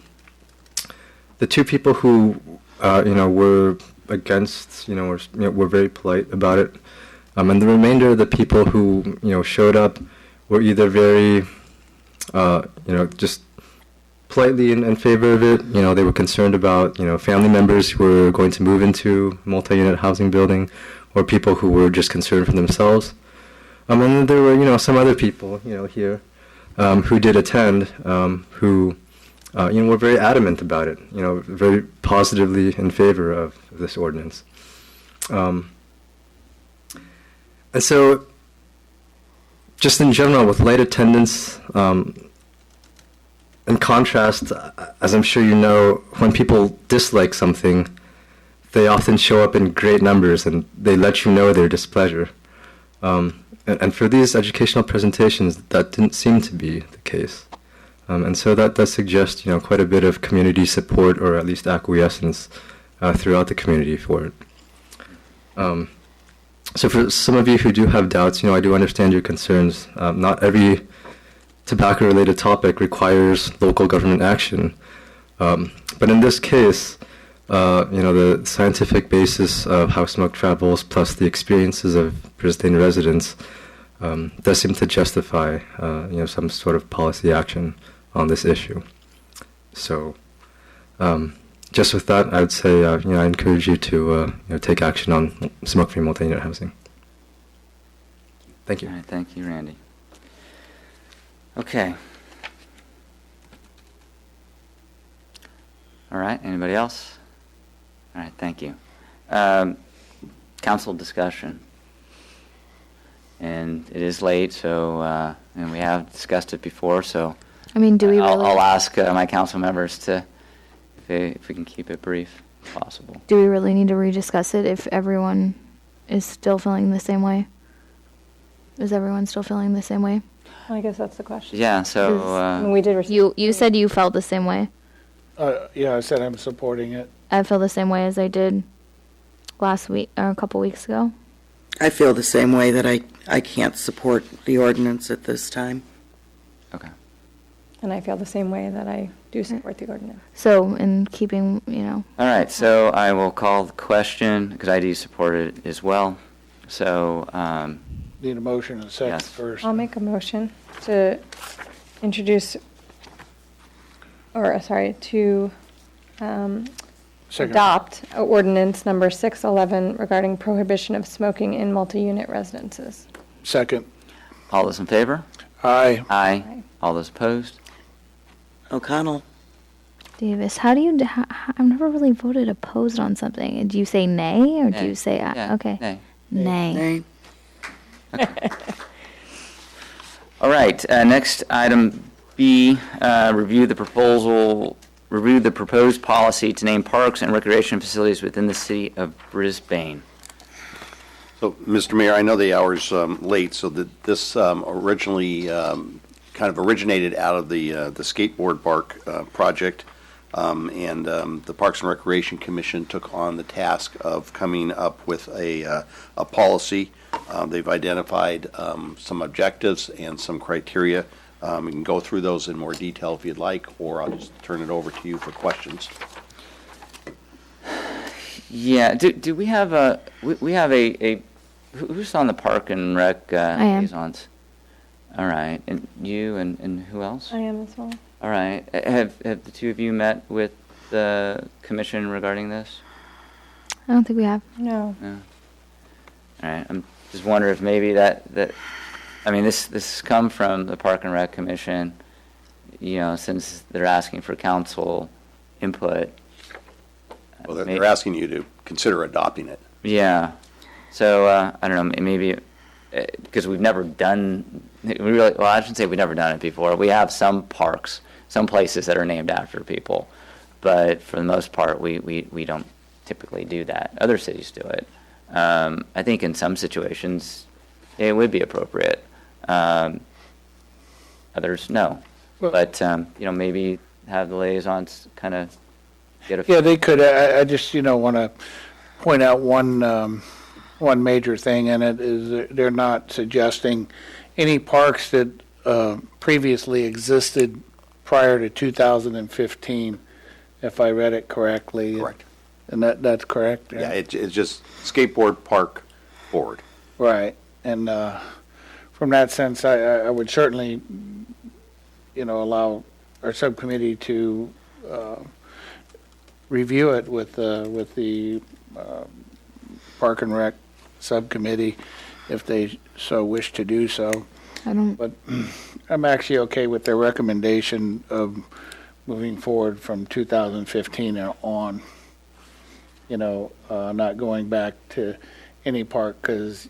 2 people who, were against, were very polite about it. And the remainder of the people who, showed up were either very, just politely in favor of it. They were concerned about, family members who were going to move into multi-unit housing building, or people who were just concerned for themselves. And then there were, some other people, here, who did attend, who, were very adamant about it, very positively in favor of this ordinance. And so, just in general, with light attendance, in contrast, as I'm sure you know, when people dislike something, they often show up in great numbers and they let you know their displeasure. And for these educational presentations, that didn't seem to be the case. And so that does suggest, quite a bit of community support, or at least acquiescence, throughout the community for it. So for some of you who do have doubts, I do understand your concerns. Not every tobacco-related topic requires local government action. But in this case, the scientific basis of how smoke travels plus the experiences of Brisbane residents does seem to justify, some sort of policy action on this issue. So, just with that, I would say, I encourage you to, take action on smoke-free multi-unit housing. Thank you. All right, thank you, Randy. Okay. All right, anybody else? All right, thank you. Council discussion. And it is late, so, and we have discussed it before, so. I mean, do we really? I'll ask my council members to, if we can keep it brief, if possible. Do we really need to rediscuss it if everyone is still feeling the same way? Is everyone still feeling the same way? I guess that's the question. Yeah, so. We did. You said you felt the same way. Yeah, I said I'm supporting it. I feel the same way as I did last week or a couple weeks ago. I feel the same way that I can't support the ordinance at this time. Okay. And I feel the same way that I do support the ordinance. So, in keeping, All right, so I will call the question, because I do support it as well. So, Need a motion and a second Yes. first. I'll make a motion to introduce, to Second. adopt ordinance number 611 regarding prohibition of smoking in multi-unit residences. Second. all those in favor? Aye. Aye. All those opposed? O'Connell. Davis, how do you? I've never really voted opposed on something. Do you say nay or do Nay. you say aye? Yeah, Okay. nay. Nay. Nay. All right, next item B, review the proposed policy to name parks and recreation facilities within the city of Brisbane. So, Mr. Mayor, I know the hour's late, so this originally kind of originated out of the skateboard park project, and the Parks and Recreation Commission took on the task of coming up with a policy. They've identified some objectives and some criteria. We can go through those in more detail if you'd like, or I'll just turn it over to you for questions. Yeah, do we have a, we have a who's on the Park and Rec I am. liaisons? All right, and you and who else? I am as well. All right, have the two of you met with the commission regarding this? I don't think we have. No. No. All right, I'm just wondering if maybe that I mean, this has come from the Park and Rec Commission, since they're asking for council input. Well, they're asking you to consider adopting it. Yeah. So, I don't know, maybe, because we've never done, I shouldn't say we've never done it before. We have some parks, some places that are named after people, but for the most part, we don't typically do that. Other cities do it. I think in some situations, it would be appropriate. Others, no. Well, but, maybe have the liaisons kind of get a... Yeah, they could. I just, want to point out one major thing in it is that they're not suggesting any parks that previously existed prior to 2015, if I read it correctly. Correct. And that's correct? Yeah, it's just skateboard park board. Right. And from that sense, I would certainly, allow our subcommittee to review it with the Park and Rec subcommittee if they so wish to do so. But I'm actually okay with their recommendation of moving forward from 2015 and on. Not going back to any park, because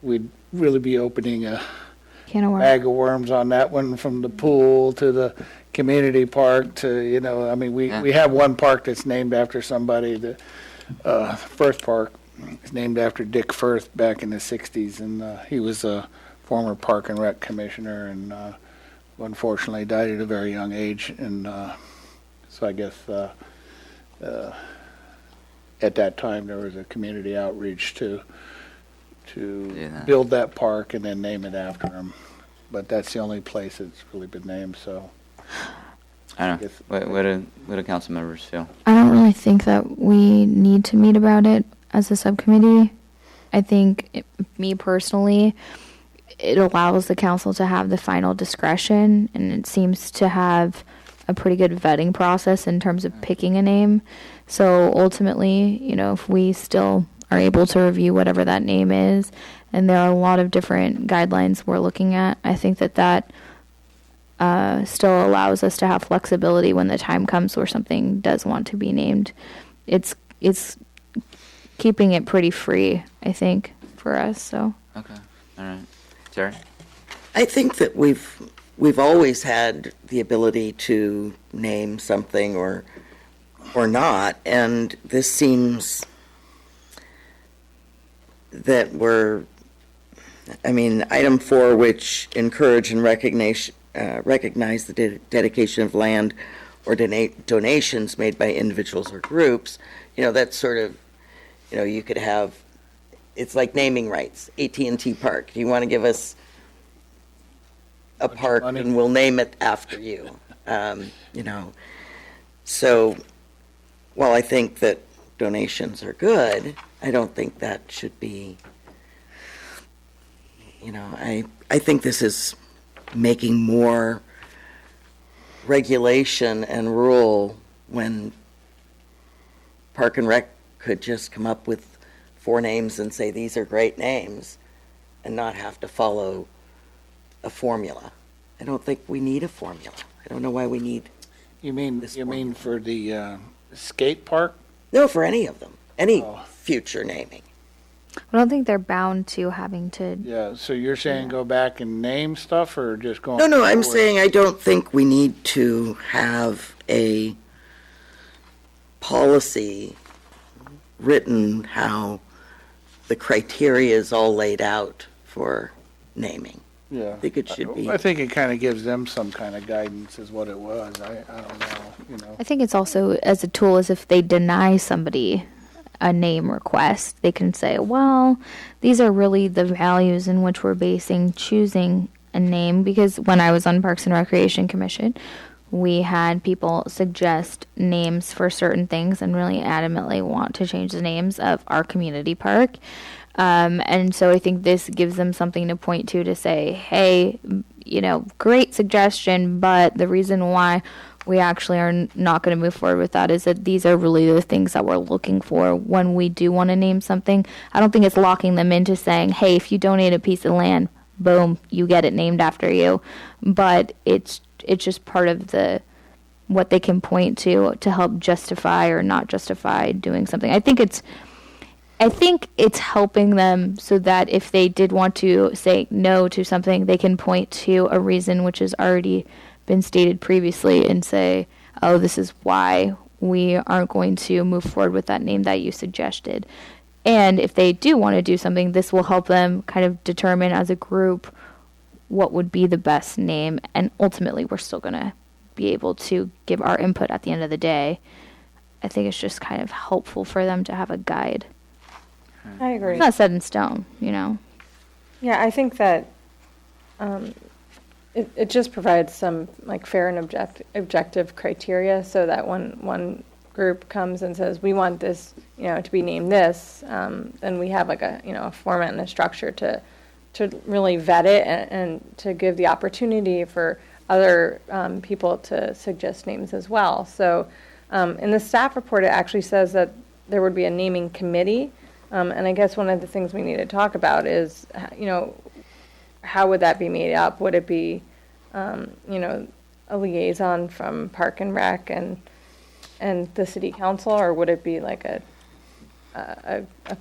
we'd really be opening a bag of worms on that one, from the pool to the community park to, we have one park that's named after somebody. The Firth Park is named after Dick Firth back in the 60s, and he was a former Park and Rec commissioner, and unfortunately died at a very young age. And so I guess at that time there was a community outreach to build that park and then name it after him. But that's the only place it's really been named, so. I don't know. What do council members feel? I don't really think that we need to meet about it as a subcommittee. I think, me personally, it allows the council to have the final discretion, and it seems to have a pretty good vetting process in terms of picking a name. So ultimately, if we still are able to review whatever that name is, and there are a lot of different guidelines we're looking at, I think that still allows us to have flexibility when the time comes where something does want to be named. It's keeping it pretty free, I think, for us. So. Okay. All right. Sarah? I think that we've always had the ability to name something or not, and this seems that item 4, which encourage and recognize the dedication of land or donations made by individuals or groups, that's sort of, you could have, it's like naming rights, AT&T Park. Do you want to give us a park and we'll name it after you? So while I think that donations are good, I don't think that should be, I think this is making more regulation and rule when Park and Rec could just come up with 4 names and say these are great names and not have to follow a formula. I don't think we need a formula. I don't know why we need. You mean for the skate park? No, for any of them. Any future naming. I don't think they're bound to having to. Yeah, so you're saying go back and name stuff, or just go? No, I'm saying I don't think we need to have a policy written how the criteria is all laid out for naming. Yeah. I think it should be. I think it kind of gives them some kind of guidance is what it was. I don't know, I think it's also as a tool as if they deny somebody a name request, they can say, well, these are really the values in which we're basing choosing a name, because when I was on Parks and Recreation Commission, we had people suggest names for certain things and really adamantly want to change the names of our community park. And so I think this gives them something to point to say, hey, great suggestion, but the reason why we actually are not going to move forward with that is that these are really the things that we're looking for when we do want to name something. I don't think it's locking them into saying, hey, if you donate a piece of land, boom, you get it named after you. But it's just part of what they can point to help justify or not justify doing something. I think it's helping them so that if they did want to say no to something, they can point to a reason which has already been stated previously and say, oh, this is why we aren't going to move forward with that name that you suggested. And if they do want to do something, this will help them kind of determine as a group what would be the best name. And ultimately, we're still going to be able to give our input at the end of the day. I think it's just kind of helpful for them to have a guide. I agree. It's not set in stone, Yeah, I think that it just provides some fair and objective criteria, so that when one group comes and says we want this, to be named this, then we have a format and a structure to really vet it and to give the opportunity for other people to suggest names as well. So in the staff report, it actually says that there would be a naming committee. And I guess one of the things we need to talk about is, how would that be made up? Would it be, a liaison from Park and Rec and the city council, or would it be like a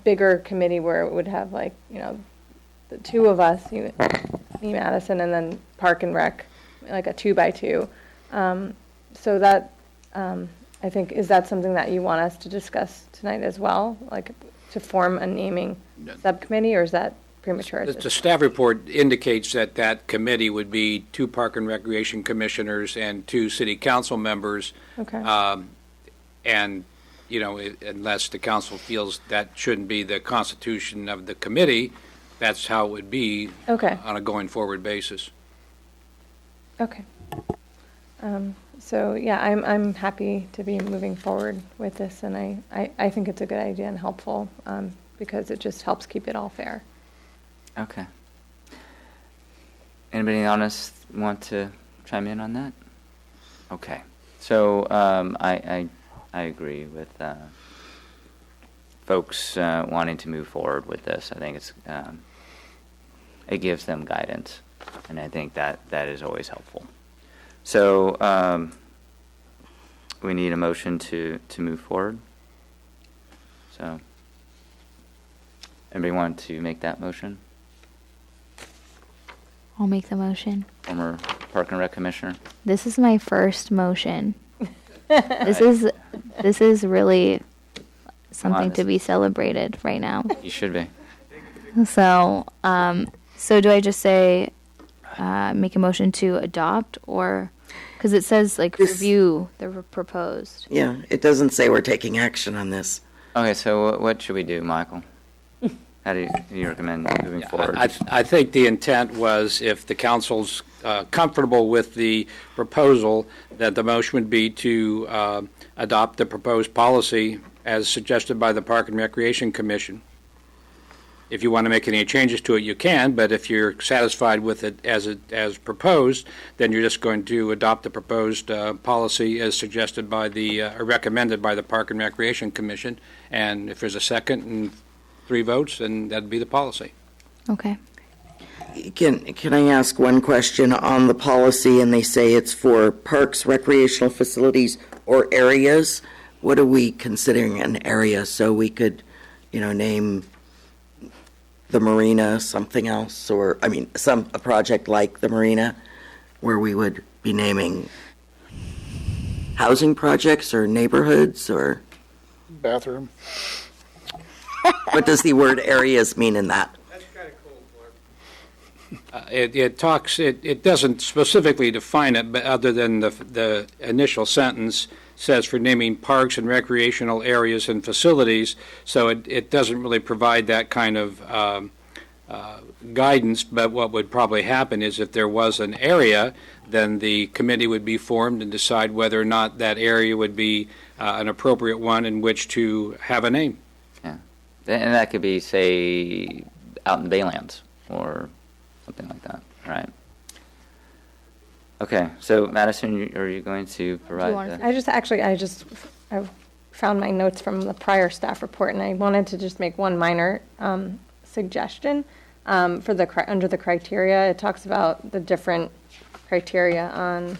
bigger committee where it would have the 2 of us, me, Madison, and then Park and Rec, like a 2x2. So that I think, is that something that you want us to discuss tonight as well, to form a naming subcommittee, or is that premature? The staff report indicates that committee would be 2 Park and Recreation Commissioners and 2 City Council members. Okay. And, unless the council feels that shouldn't be the constitution of the committee, that's how it would be Okay. on a going forward basis. Okay. So yeah, I'm happy to be moving forward with this, and I think it's a good idea and helpful because it just helps keep it all fair. Okay. Anybody honest want to chime in on that? Okay. So I agree with folks wanting to move forward with this. I think it gives them guidance, and I think that is always helpful. So we need a motion to move forward. So anybody want to make that motion? I'll make the motion. Former Park and Rec Commissioner. This is my first motion. This is really something to be celebrated right now. You should be. So, so do I just say make a motion to adopt, or because it says like review the proposed? Yeah, it doesn't say we're taking action on this. Okay, so what should we do, Michael? How do you recommend moving forward? I think the intent was if the council's comfortable with the proposal, that the motion would be to adopt the proposed policy as suggested by the Park and Recreation Commission. If you want to make any changes to it, you can, but if you're satisfied with it as proposed, then you're just going to adopt the proposed policy as suggested by or recommended by the Park and Recreation Commission. And if there's a second and 3 votes, then that'd be the policy. Okay. Can I ask one question on the policy? And they say it's for parks, recreational facilities, or areas. What are we considering an area? So we could, name the marina something else, or a project like the marina, where we would be naming housing projects or neighborhoods or Bathroom. What does the word areas mean in that? It doesn't specifically define it, but other than the initial sentence says for naming parks and recreational areas and facilities, so it doesn't really provide that kind of guidance. But what would probably happen is if there was an area, then the committee would be formed and decide whether or not that area would be an appropriate one in which to have a name. Yeah, and that could be, say, out in the Baylands or something like that, right? Okay, so Madison, are you going to provide the... I found my notes from the prior staff report, and I wanted to just make one minor suggestion for under the criteria. It talks about the different criteria on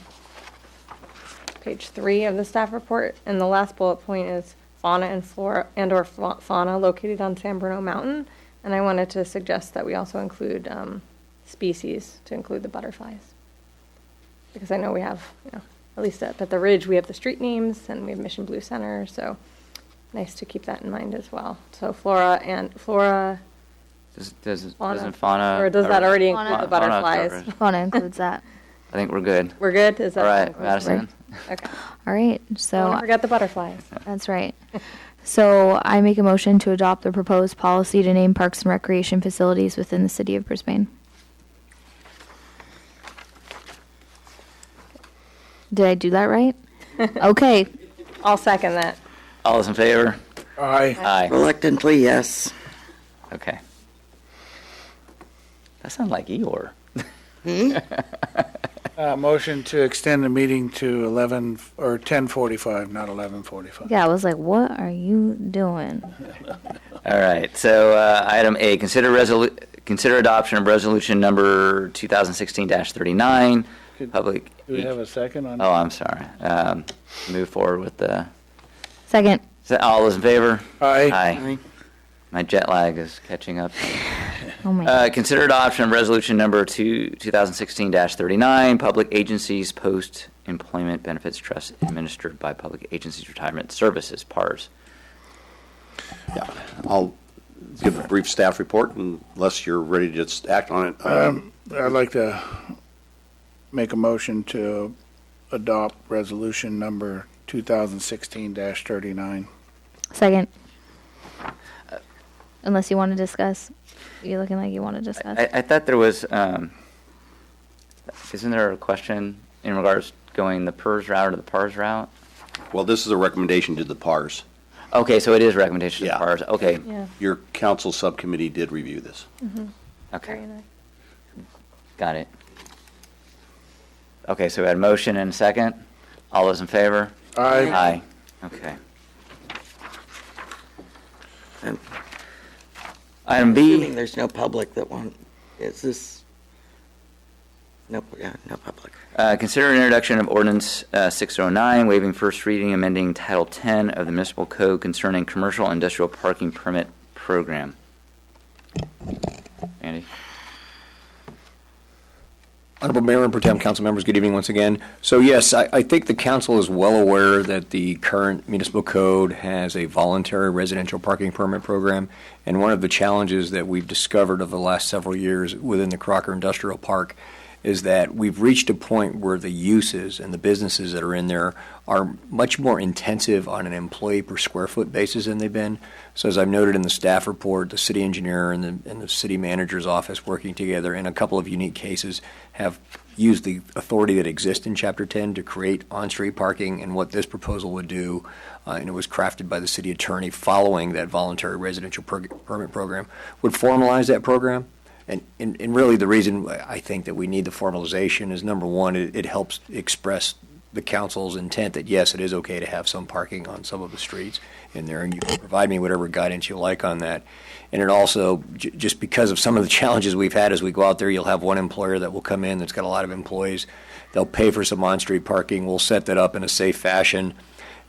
page 3 of the staff report, and the last bullet point is fauna and flora or fauna located on San Bruno Mountain, and I wanted to suggest that we also include species, to include the butterflies. Because I know we have, at least at the Ridge, we have the street names, and we have Mission Blue Center, so nice to keep that in mind as well. So flora. Doesn't fauna... Or does that already include the butterflies? Fauna includes that. I think we're good. We're good? Is that all right, Madison? Okay. All right, so... Don't forget the butterflies. That's right. So I make a motion to adopt the proposed policy to name parks and recreation facilities within the city of Brisbane. Did I do that right? Okay. I'll second that. All those in favor? Aye. Aye. Reluctantly, yes. Okay. That sounds like Eeyore. Motion to extend the meeting to 10:45, not 11:45. Yeah, I was like, what are you doing? All right, so item A, consider adoption of resolution number 2016-39, public... Do we have a second on? Oh, I'm sorry. Move forward with the... Second. All those in favor? Aye. Aye. My jet lag is catching up. Oh my God. Consider adoption of resolution number 2016-39, Public Agencies Post-Employment Benefits Trust administered by Public Agencies Retirement Services, PARS. Yeah, I'll give a brief staff report unless you're ready to just act on it. I'd like to make a motion to adopt resolution number 2016-39. Second. unless you want to discuss. You're looking like you want to discuss. I thought there was, isn't there a question in regards to going the PERS route or the PARS route? Well, this is a recommendation to the PARS. Okay, so it is a recommendation to Yeah. the PARS. Okay. Yeah. Your council subcommittee did review this. Okay. Very nice. Got it. Okay, so we had a motion and a second. All those in favor? Aye. Aye. Okay. And Item assuming B, there's no public that want, is this, no, yeah, no public. consider introduction of ordinance 609, waiving first reading, amending Title 10 of the Municipal Code concerning commercial industrial parking permit program. Andy? Honorable Mayor and Pro Tem Council members, good evening once again. So yes, I think the council is well aware that the current municipal code has a voluntary residential parking permit program. And one of the challenges that we've discovered over the last several years within the Crocker Industrial Park is that we've reached a point where the uses and the businesses that are in there are much more intensive on an employee per square foot basis than they've been. So as I've noted in the staff report, the city engineer and the city manager's office working together in a couple of unique cases have used the authority that exists in Chapter 10 to create on-street parking, and what this proposal would do, and it was crafted by the city attorney following that voluntary residential permit program, would formalize that program. And really the reason I think that we need the formalization is, number one, it helps express the council's intent that, yes, it is okay to have some parking on some of the streets in there, and you can provide me whatever guidance you like on that. And it also, just because of some of the challenges we've had as we go out there, you'll have one employer that will come in that's got a lot of employees. They'll pay for some on-street parking. We'll set that up in a safe fashion.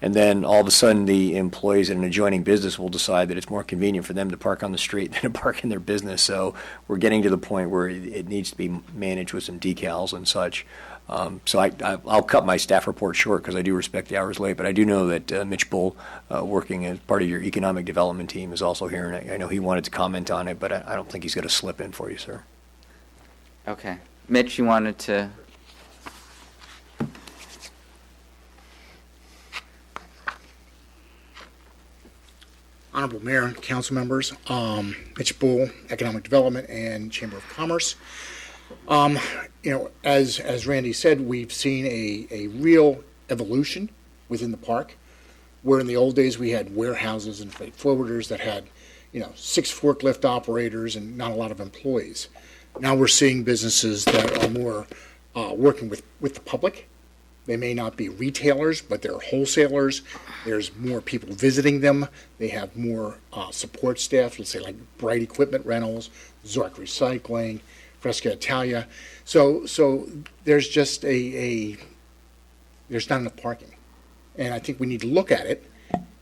And then all of a sudden, the employees in an adjoining business will decide that it's more convenient for them to park on the street than to park in their business. So we're getting to the point where it needs to be managed with some decals and such. So I'll cut my staff report short because I do respect the hours late. But I do know that Mitch Bull, working as part of your economic development team, is also here. And I know he wanted to comment on it, but I don't think he's going to slip in for you, sir. Okay. Mitch, you wanted to? Honorable Mayor, council members, Mitch Bull, Economic Development and Chamber of Commerce. As Randy said, we've seen a real evolution within the park, where in the old days we had warehouses and freight forwarders that had, 6 forklift operators and not a lot of employees. Now we're seeing businesses that are more working with the public. They may not be retailers, but they're wholesalers. There's more people visiting them. They have more support staff, let's say like Bright Equipment Rentals, Zork Recycling, Fresca Italia. So there's just there's not enough parking. And I think we need to look at it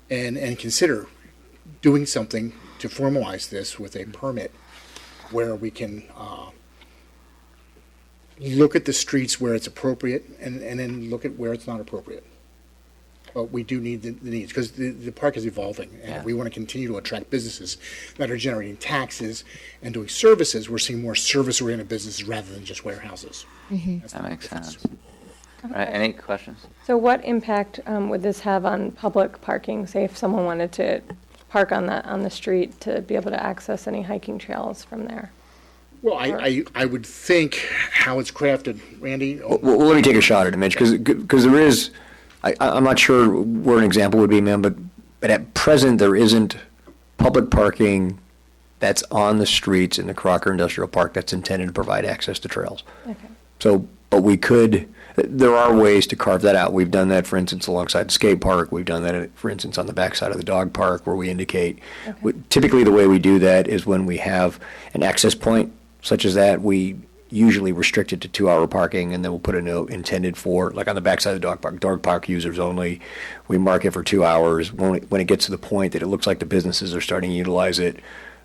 and consider doing something to formalize this with a permit where we can look at the streets where it's appropriate and then look at where it's not appropriate. But we do need the needs because the park is evolving, and we want to continue to attract businesses that are generating taxes and doing services. We're seeing more service-oriented businesses rather than just warehouses. That makes sense. All right, any questions? So what impact would this have on public parking? Say if someone wanted to park on the street to be able to access any hiking trails from there? Well, I would think how it's crafted, Randy. Well, let me take a shot at it, Mitch, because there is, I'm not sure where an example would be, man, but at present there isn't public parking that's on the streets in the Crocker Industrial Park that's intended to provide access to trails. Okay. So, but there are ways to carve that out. We've done that, for instance, alongside the skate park. We've done that, for instance, on the backside of the dog park where we indicate. Typically the way we do that is when we have an access point such as that, we usually restrict it to 2-hour parking, and then we'll put a note intended for, like on the backside of the dog park users only. We mark it for 2 hours. When it gets to the point that it looks like the businesses are starting to utilize it,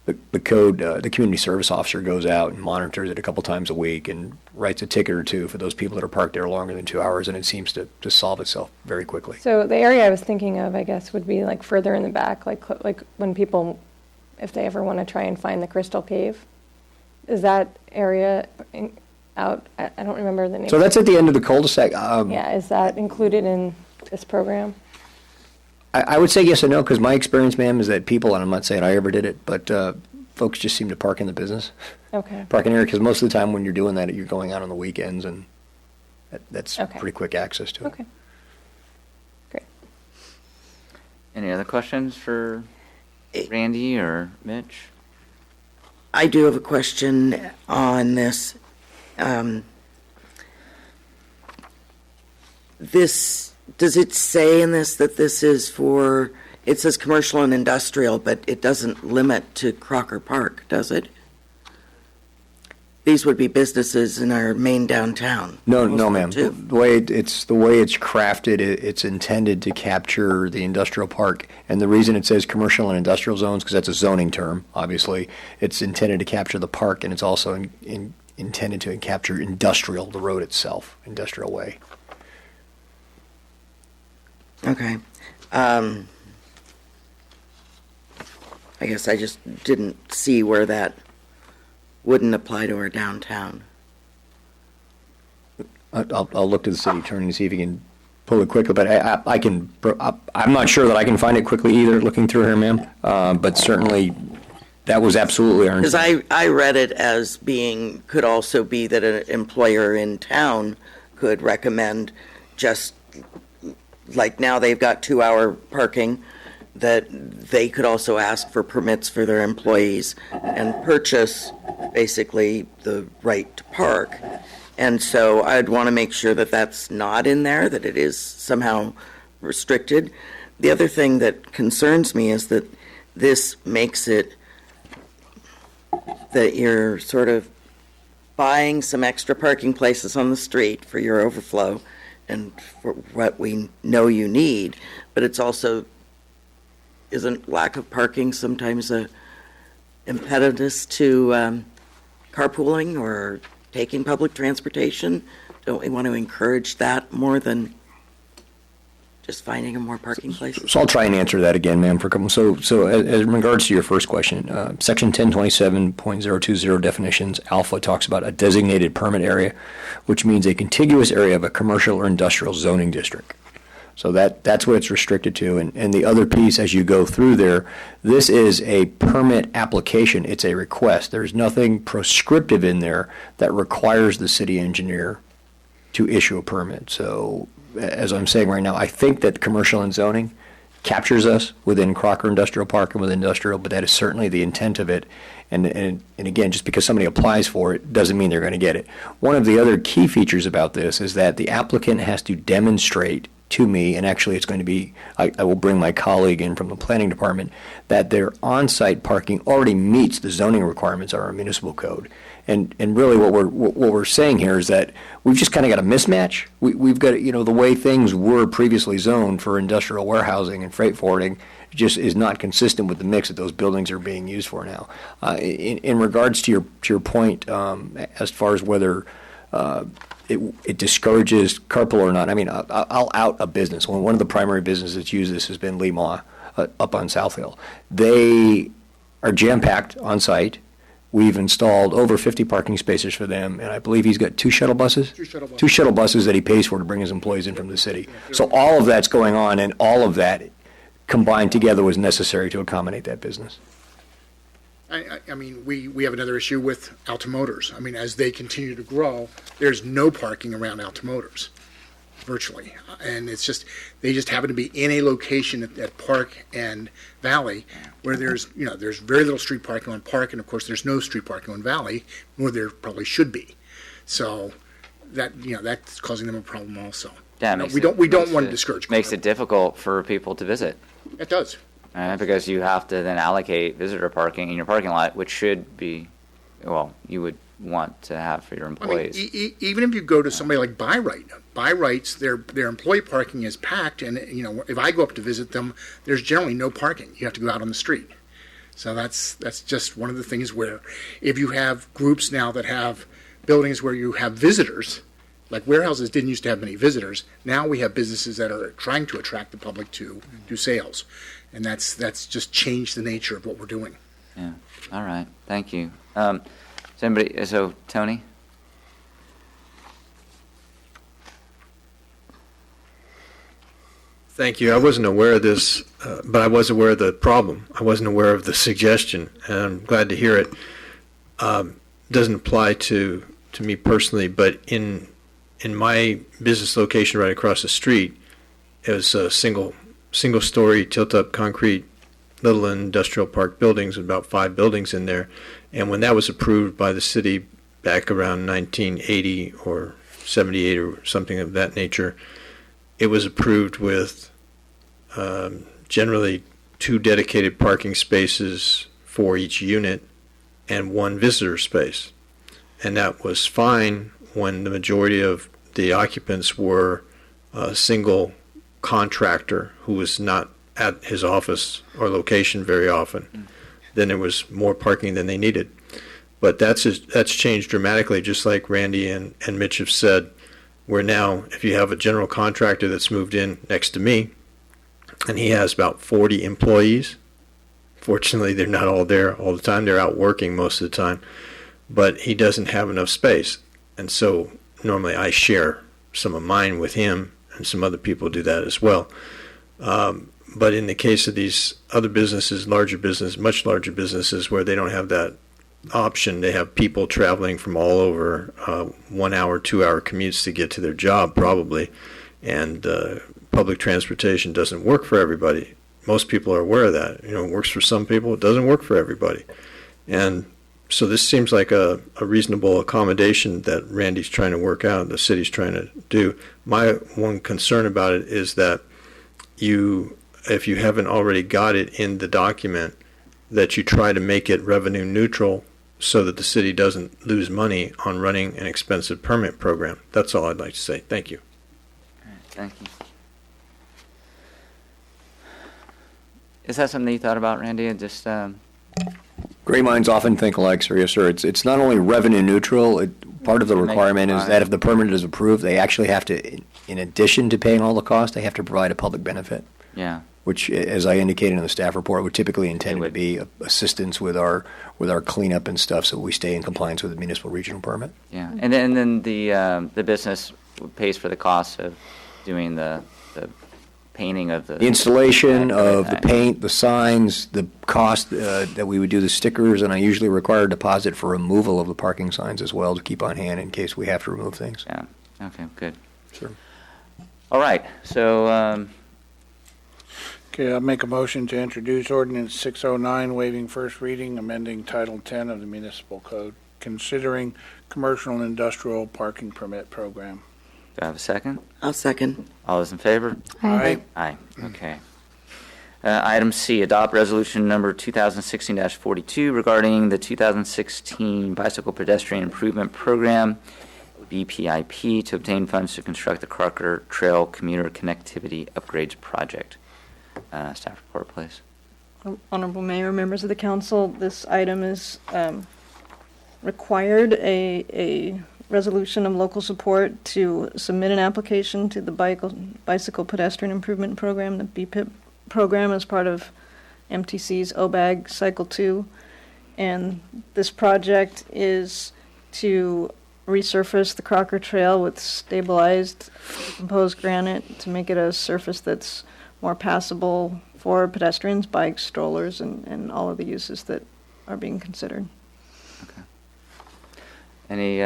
the community service officer goes out and monitors it a couple times a week and writes a ticket or two for those people that are parked there longer than 2 hours, and it seems to solve itself very quickly. So the area I was thinking of, I guess, would be like further in the back, like when people, if they ever want to try and find the Crystal Cave. Is that area out? I don't remember the name. So that's at the end of the cul-de-sac. Is that included in this program? I would say yes and no, because my experience, ma'am, is that people, and I'm not saying I ever did it, but folks just seem to park in the business. Okay. Parking area, because most of the time when you're doing that, you're going out on the weekends, and that's Okay. pretty quick access to it. Okay. Great. Any other questions for Randy or Mitch? I do have a question on this. Does it say in this that this is for, it says commercial and industrial, but it doesn't limit to Crocker Park, does it? These would be businesses in our main downtown. No, Most no, of them ma'am. too. The way it's crafted, it's intended to capture the industrial park. And the reason it says commercial and industrial zones, because that's a zoning term, obviously. It's intended to capture the park, and it's also intended to capture industrial, the road itself, industrial way. Okay. I guess I just didn't see where that wouldn't apply to our downtown. I'll look to the city attorney and see if he can pull it quickly, but I'm not sure that I can find it quickly either, looking through here, ma'am. But certainly, that was absolutely our Because intent. I read it as being, could also be that an employer in town could recommend just, like now they've got 2-hour parking, that they could also ask for permits for their employees and purchase basically the right to park. And so I'd want to make sure that that's not in there, that it is somehow restricted. The other thing that concerns me is that this makes it that you're sort of buying some extra parking places on the street for your overflow and for what we know you need, but it's also, isn't lack of parking sometimes a impetus to carpooling or taking public transportation? Don't we want to encourage that more than just finding more parking places? So I'll try and answer that again, ma'am. So as in regards to your first question, Section 1027.020 definitions, alpha talks about a designated permit area, which means a contiguous area of a commercial or industrial zoning district. So that's what it's restricted to. And the other piece, as you go through there, this is a permit application. It's a request. There's nothing prescriptive in there that requires the city engineer to issue a permit. So as I'm saying right now, I think that commercial and zoning captures us within Crocker Industrial Park and with industrial, but that is certainly the intent of it. And again, just because somebody applies for it doesn't mean they're going to get it. One of the other key features about this is that the applicant has to demonstrate to me, and actually it's going to be, I will bring my colleague in from the planning department, that their on-site parking already meets the zoning requirements of our municipal code. And really what we're saying here is that we've just kind of got a mismatch. We've got, the way things were previously zoned for industrial warehousing and freight forwarding just is not consistent with the mix that those buildings are being used for now. In regards to your point, as far as whether it discourages carpool or not, I mean, I'll out a business. One of the primary businesses that's used this has been Lee Ma up on South Hill. They are jam-packed on site. We've installed over 50 parking spaces for them, and I believe he's got 2 shuttle buses? 2 shuttle buses. 2 shuttle buses that he pays for to bring his employees in from the city. So all of that's going on, and all of that combined together was necessary to accommodate that business. I mean, we have another issue with Alta Motors. I mean, as they continue to grow, there's no parking around Alta Motors, virtually. And it's just, they just happen to be in a location at Park and Valley where there's very little street parking on Park, and of course there's no street parking on Valley, nor there probably should be. So that's causing them a problem also. Yeah, we don't want to discourage. Makes it difficult for people to visit. It does. Because you have to then allocate visitor parking in your parking lot, which should be, you would want to have for your employees. I mean, even if you go to somebody like By-Right's, their employee parking is packed, and if I go up to visit them, there's generally no parking. You have to go out on the street. So that's just one of the things where if you have groups now that have buildings where you have visitors, like warehouses didn't used to have many visitors, now we have businesses that are trying to attract the public to do sales. And that's just changed the nature of what we're doing. Yeah. All right. Thank you. So Tony? Thank you. I wasn't aware of this, but I was aware of the problem. I wasn't aware of the suggestion, and I'm glad to hear it. Doesn't apply to me personally, but in my business location right across the street, it was a single-story tilt-up concrete little industrial park buildings, about 5 buildings in there. And when that was approved by the city back around 1980 or 78 or something of that nature, it was approved with generally 2 dedicated parking spaces for each unit and 1 visitor space. And that was fine when the majority of the occupants were a single contractor who was not at his office or location very often. Then there was more parking than they needed. But that's changed dramatically, just like Randy and Mitch have said, where now if you have a general contractor that's moved in next to me and he has about 40 employees, fortunately they're not all there all the time, they're out working most of the time, but he doesn't have enough space. And so normally I share some of mine with him, and some other people do that as well. But in the case of these other businesses, much larger businesses where they don't have that option, they have people traveling from all over, 1 hour, 2 hour commutes to get to their job probably, and public transportation doesn't work for everybody. Most people are aware of that. It works for some people, it doesn't work for everybody. And so this seems like a reasonable accommodation that Randy's trying to work out, the city's trying to do. My one concern about it is that if you haven't already got it in the document, that you try to make it revenue neutral so that the city doesn't lose money on running an expensive permit program. That's all I'd like to say. Thank you. All right, thank you. Is that something you thought about, Randy? Just Great minds often think alike, sir. Yes, sir. It's not only revenue neutral. Part of the requirement is that if the permit is approved, they actually have to, in addition to paying all the costs, they have to provide a public benefit. Yeah. Which, as I indicated in the staff report, would typically intend to be assistance with our cleanup and stuff, so we stay in compliance with the municipal regional permit. Yeah, and then the business pays for the cost of doing the painting of the installation of the paint, the signs, the cost that we would do the stickers, and I usually require a deposit for removal of the parking signs as well to keep on hand in case we have to remove things. Yeah. Okay. Good. Sure. All right. So. Okay, I'll make a motion to introduce ordinance 609, waiving first reading, amending Title 10 of the Municipal Code, considering commercial and industrial parking permit program. Do I have a second? I'll second. All those in favor? Aye. Aye. Okay. Item C, adopt resolution number 2016-42 regarding the 2016 Bicycle Pedestrian Improvement Program, BPIP, to obtain funds to construct the Crocker Trail Commuter Connectivity Upgrades Project. Staff report, please. Honorable Mayor, members of the council, this item is required a resolution of local support to submit an application to the Bicycle Pedestrian Improvement Program, the BPIP program, as part of MTC's OBAG Cycle 2. And this project is to resurface the Crocker Trail with stabilized composed granite to make it a surface that's more passable for pedestrians, bikes, strollers, and all of the uses that are being considered. Okay. Any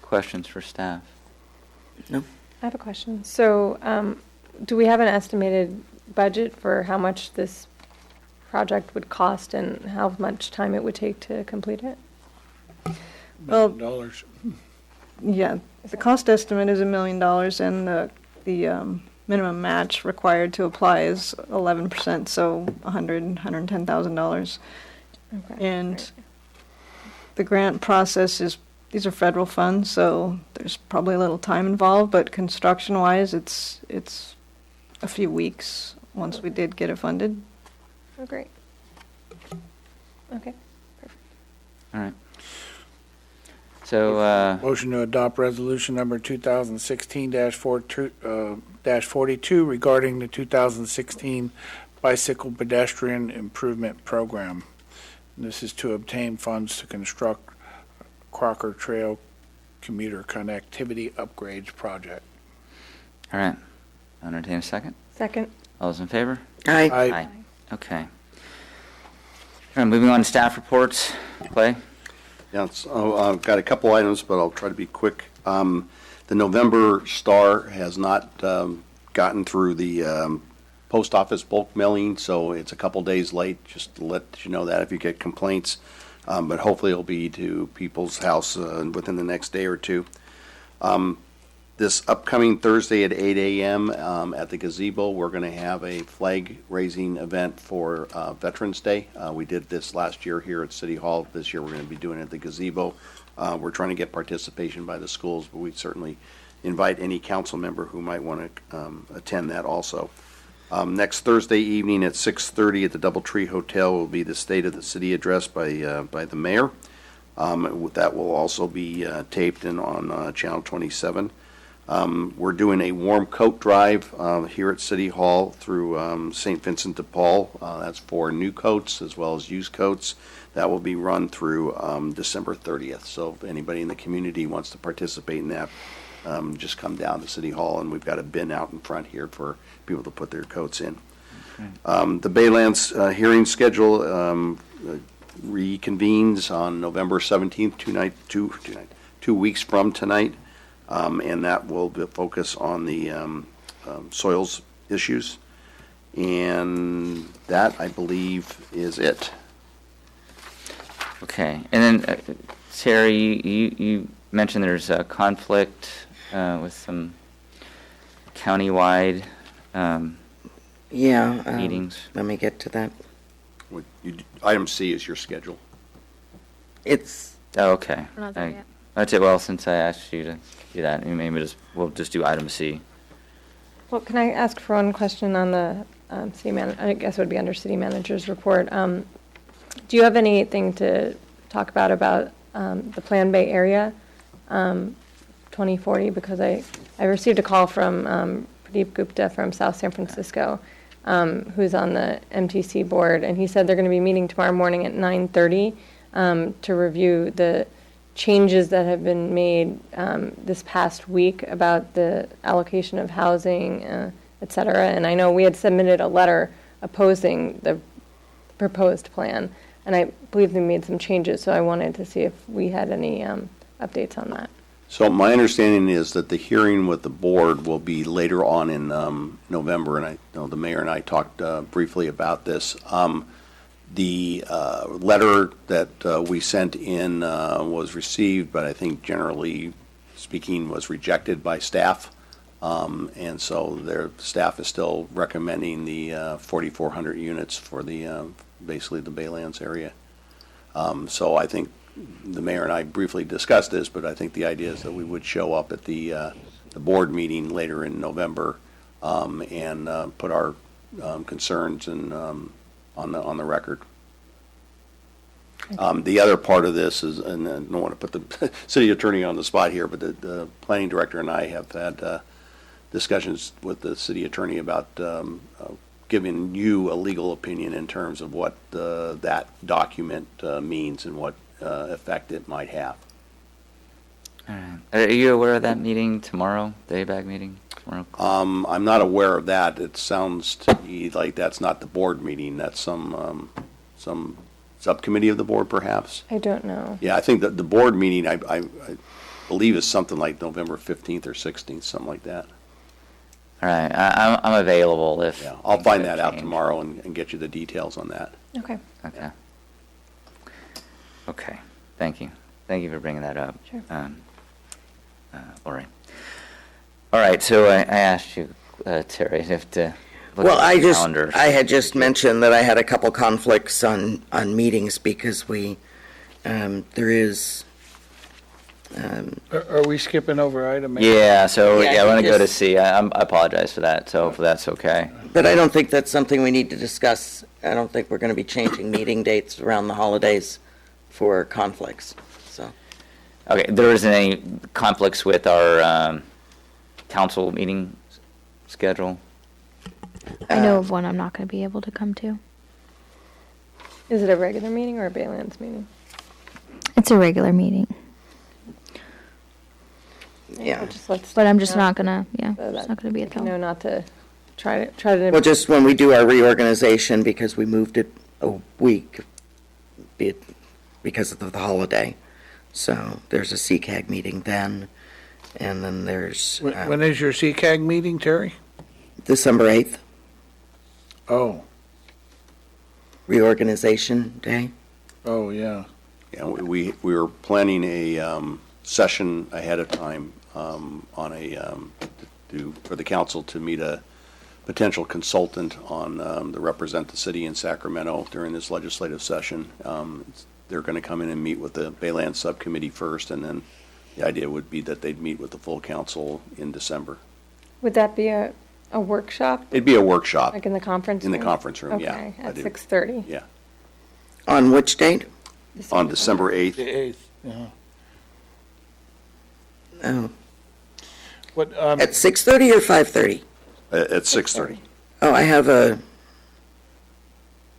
questions for staff? No. I have a question. So, do we have an estimated budget for how much this project would cost and how much time it would take to complete it? Well, $1 million. Yeah, the cost estimate is $1 million, and the minimum match required to apply is 11%, so $110,000. Okay. And the grant process is, these are federal funds, so there's probably a little time involved, but construction-wise, it's a few weeks once we did get it funded. Oh, great. Okay, perfect. All right. So, Motion to adopt resolution number 2016-42 regarding the 2016 Bicycle Pedestrian Improvement Program. And this is to obtain funds to construct Crocker Trail Commuter Connectivity Upgrades Project. all right. I'll entertain a second. Second. All those in favor? Aye. Aye. Okay. All right, moving on to staff reports. Clay? Yeah, so I've got a couple items, but I'll try to be quick. The November Star has not gotten through the post office bulk mailing, so it's a couple days late, just to let you know that if you get complaints. But hopefully it'll be to people's house within the next day or two. This upcoming Thursday at 8 a.m. At the gazebo, we're going to have a flag raising event for Veterans Day. We did this last year here at City Hall. This year we're going to be doing it at the gazebo. We're trying to get participation by the schools, but we certainly invite any council member who might want to attend that also. Next Thursday evening at 6:30 at the Doubletree Hotel will be the State of the City address by the mayor. That will also be taped and on Channel 27. We're doing a warm coat drive here at City Hall through St. Vincent de Paul. That's for new coats as well as used coats. That will be run through December 30th. So if anybody in the community wants to participate in that, just come down to City Hall, and we've got a bin out in front here for people to put their coats in. Okay. The Baylands hearing schedule reconvenes on November 17th, 2 weeks from tonight. And that will focus on the soils issues. And that, I believe, is it. Okay. And then, Terry, you mentioned there's a conflict with some countywide meetings. Let me get to that. Item C is your schedule. It's... Oh, okay. We're not there yet. That's it. Well, since I asked you to do that, maybe we'll just do item C. Well, can I ask for one question on the city manager? I guess it would be under city manager's report. Do you have anything to talk about the Plan Bay area 2040? Because I received a call from Pradeep Gupta from South San Francisco, who's on the MTC board, and he said they're going to be meeting tomorrow morning at 9:30 to review the changes that have been made this past week about the allocation of housing, et cetera. And I know we had submitted a letter opposing the proposed plan, and I believe they made some changes, so I wanted to see if we had any updates on that. So my understanding is that the hearing with the board will be later on in November, and I know the mayor and I talked briefly about this. The letter that we sent in was received, but I think generally speaking was rejected by staff. And so their staff is still recommending the 4,400 units for the basically the Baylands area. So I think the mayor and I briefly discussed this, but I think the idea is that we would show up at the board meeting later in November and put our concerns and on the record. The other part of this is, and I don't want to put the city attorney on the spot here, but the planning director and I have had discussions with the city attorney about giving you a legal opinion in terms of what that document means and what effect it might have. All right. Are you aware of that meeting tomorrow, the ABAG meeting tomorrow? I'm not aware of that. It sounds to me like that's not the board meeting. That's some subcommittee of the board, perhaps. I don't know. Yeah, I think that the board meeting, I believe, is something like November 15th or 16th, something like that. All right. I'm available if. Yeah, I'll find that out tomorrow and get you the details on that. Okay. Okay. Okay. Thank you. Thank you for bringing that up. Sure. Lori. All right. So I asked you, Terry, if to look Well, at the calendar. I had just mentioned that I had a couple conflicts on meetings because there is. Are we skipping over item A? Yeah. So Yeah, I want to go to just- C. I apologize for that. So hopefully that's okay. But I don't think that's something we need to discuss. I don't think we're going to be changing meeting dates around the holidays for conflicts, so. Okay. There isn't any conflicts with our council meeting schedule. I know of one I'm not going to be able to come to. Is it a regular meeting or a Baylands meeting? It's a regular meeting. Yeah. Just let's But I'm just know not going to, so it's that not going to be we at can all. know not to try to. Well, just when we do our reorganization, because we moved it a week, because of the holiday. So there's a CCAG meeting then, and then there's When is your CCAG meeting, Terry? December 8th, Oh, reorganization day. oh, yeah. Yeah, we were planning a session ahead of time on for the council to meet a potential consultant on to represent the city in Sacramento during this legislative session. They're going to come in and meet with the Baylands Subcommittee first, and then the idea would be that they'd meet with the full council in December. Would that be a workshop? It'd be a workshop. Like in the conference room? In the conference room, yeah. Okay, at 6:30? Yeah. On which date? On December 8th. The 8th, yeah. Oh. What, At 6:30 or 5:30? At 6:30. Oh, I have a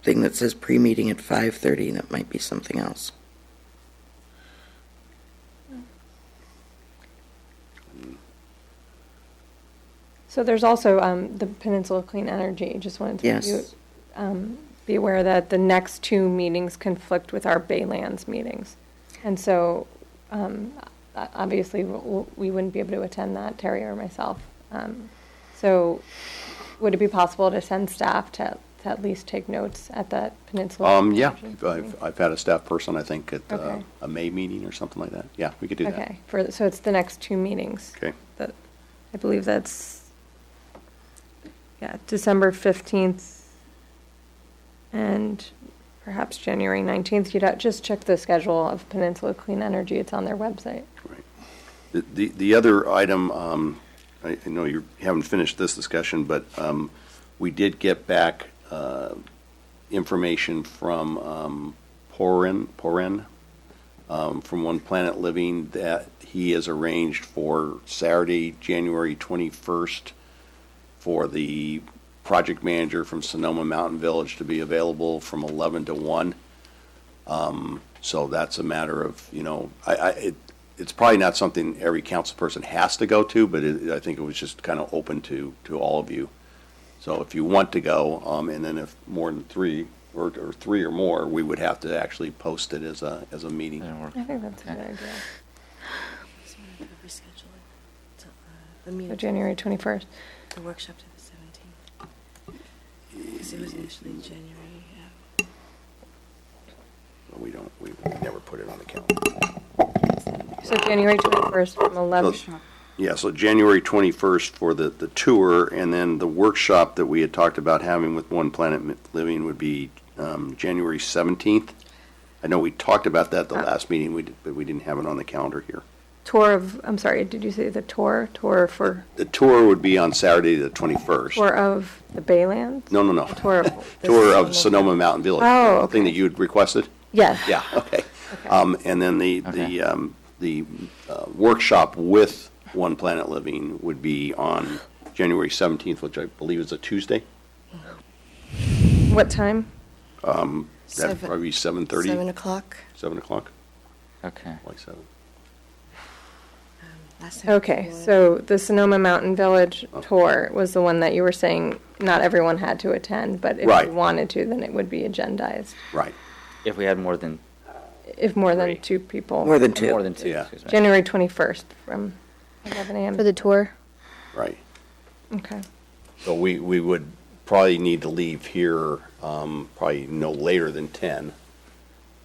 thing that says pre-meeting at 5:30. That might be something else. So there's also the Peninsula Clean Energy. Just wanted to Yes. be aware that the next two meetings conflict with our Baylands meetings. And so obviously we wouldn't be able to attend that, Terry or myself. So would it be possible to send staff to at least take notes at that Peninsula? Yeah, Energy? I've had a staff person, I think, at Okay. a May meeting or something like that. Yeah, we could do that. Okay, so it's the next two meetings. Okay. That, I believe that's, December 15th and perhaps January 19th. You'd just check the schedule of Peninsula Clean Energy. It's on their website. The other item, I know you haven't finished this discussion, but we did get back information from Poren, from One Planet Living, that he has arranged for Saturday, January 21st, for the project manager from Sonoma Mountain Village to be available from 11 to 1. So that's a matter of, it's probably not something every council person has to go to, but I think it was just kind of open to all of you. So if you want to go, and then if more than three or three or more, we would have to actually post it as a meeting. I think that's a good idea. So January 21st. The workshop to the 17th. Because it was initially January, yeah. We never put it on the calendar. So January 21st from 11. Yeah, so January 21st for the tour, and then the workshop that we had talked about having with One Planet Living would be January 17th. I know we talked about that the last meeting, but we didn't have it on the calendar here. I'm sorry, did you say the tour? Tour for? The tour would be on Saturday, the 21st. Tour of the Baylands? No. Tour of? Tour of Sonoma Mountain Village. Oh, The thing that you had requested? Yes. Yeah, okay. And then the workshop with One Planet Living would be on January 17th, which I believe is a Tuesday. What time? That'd probably be 7:30. 7 o'clock. 7 o'clock? Okay. Like 7. Okay, so the Sonoma Mountain Village tour was the one that you were saying not everyone had to attend, but if Right. you wanted to, then it would be agendized. Right. If we had more than If more than two people. More than two. More than two. Yeah. Excuse me. January 21st from 11 a.m. For the tour? Right. Okay. So we would probably need to leave here probably no later than 10,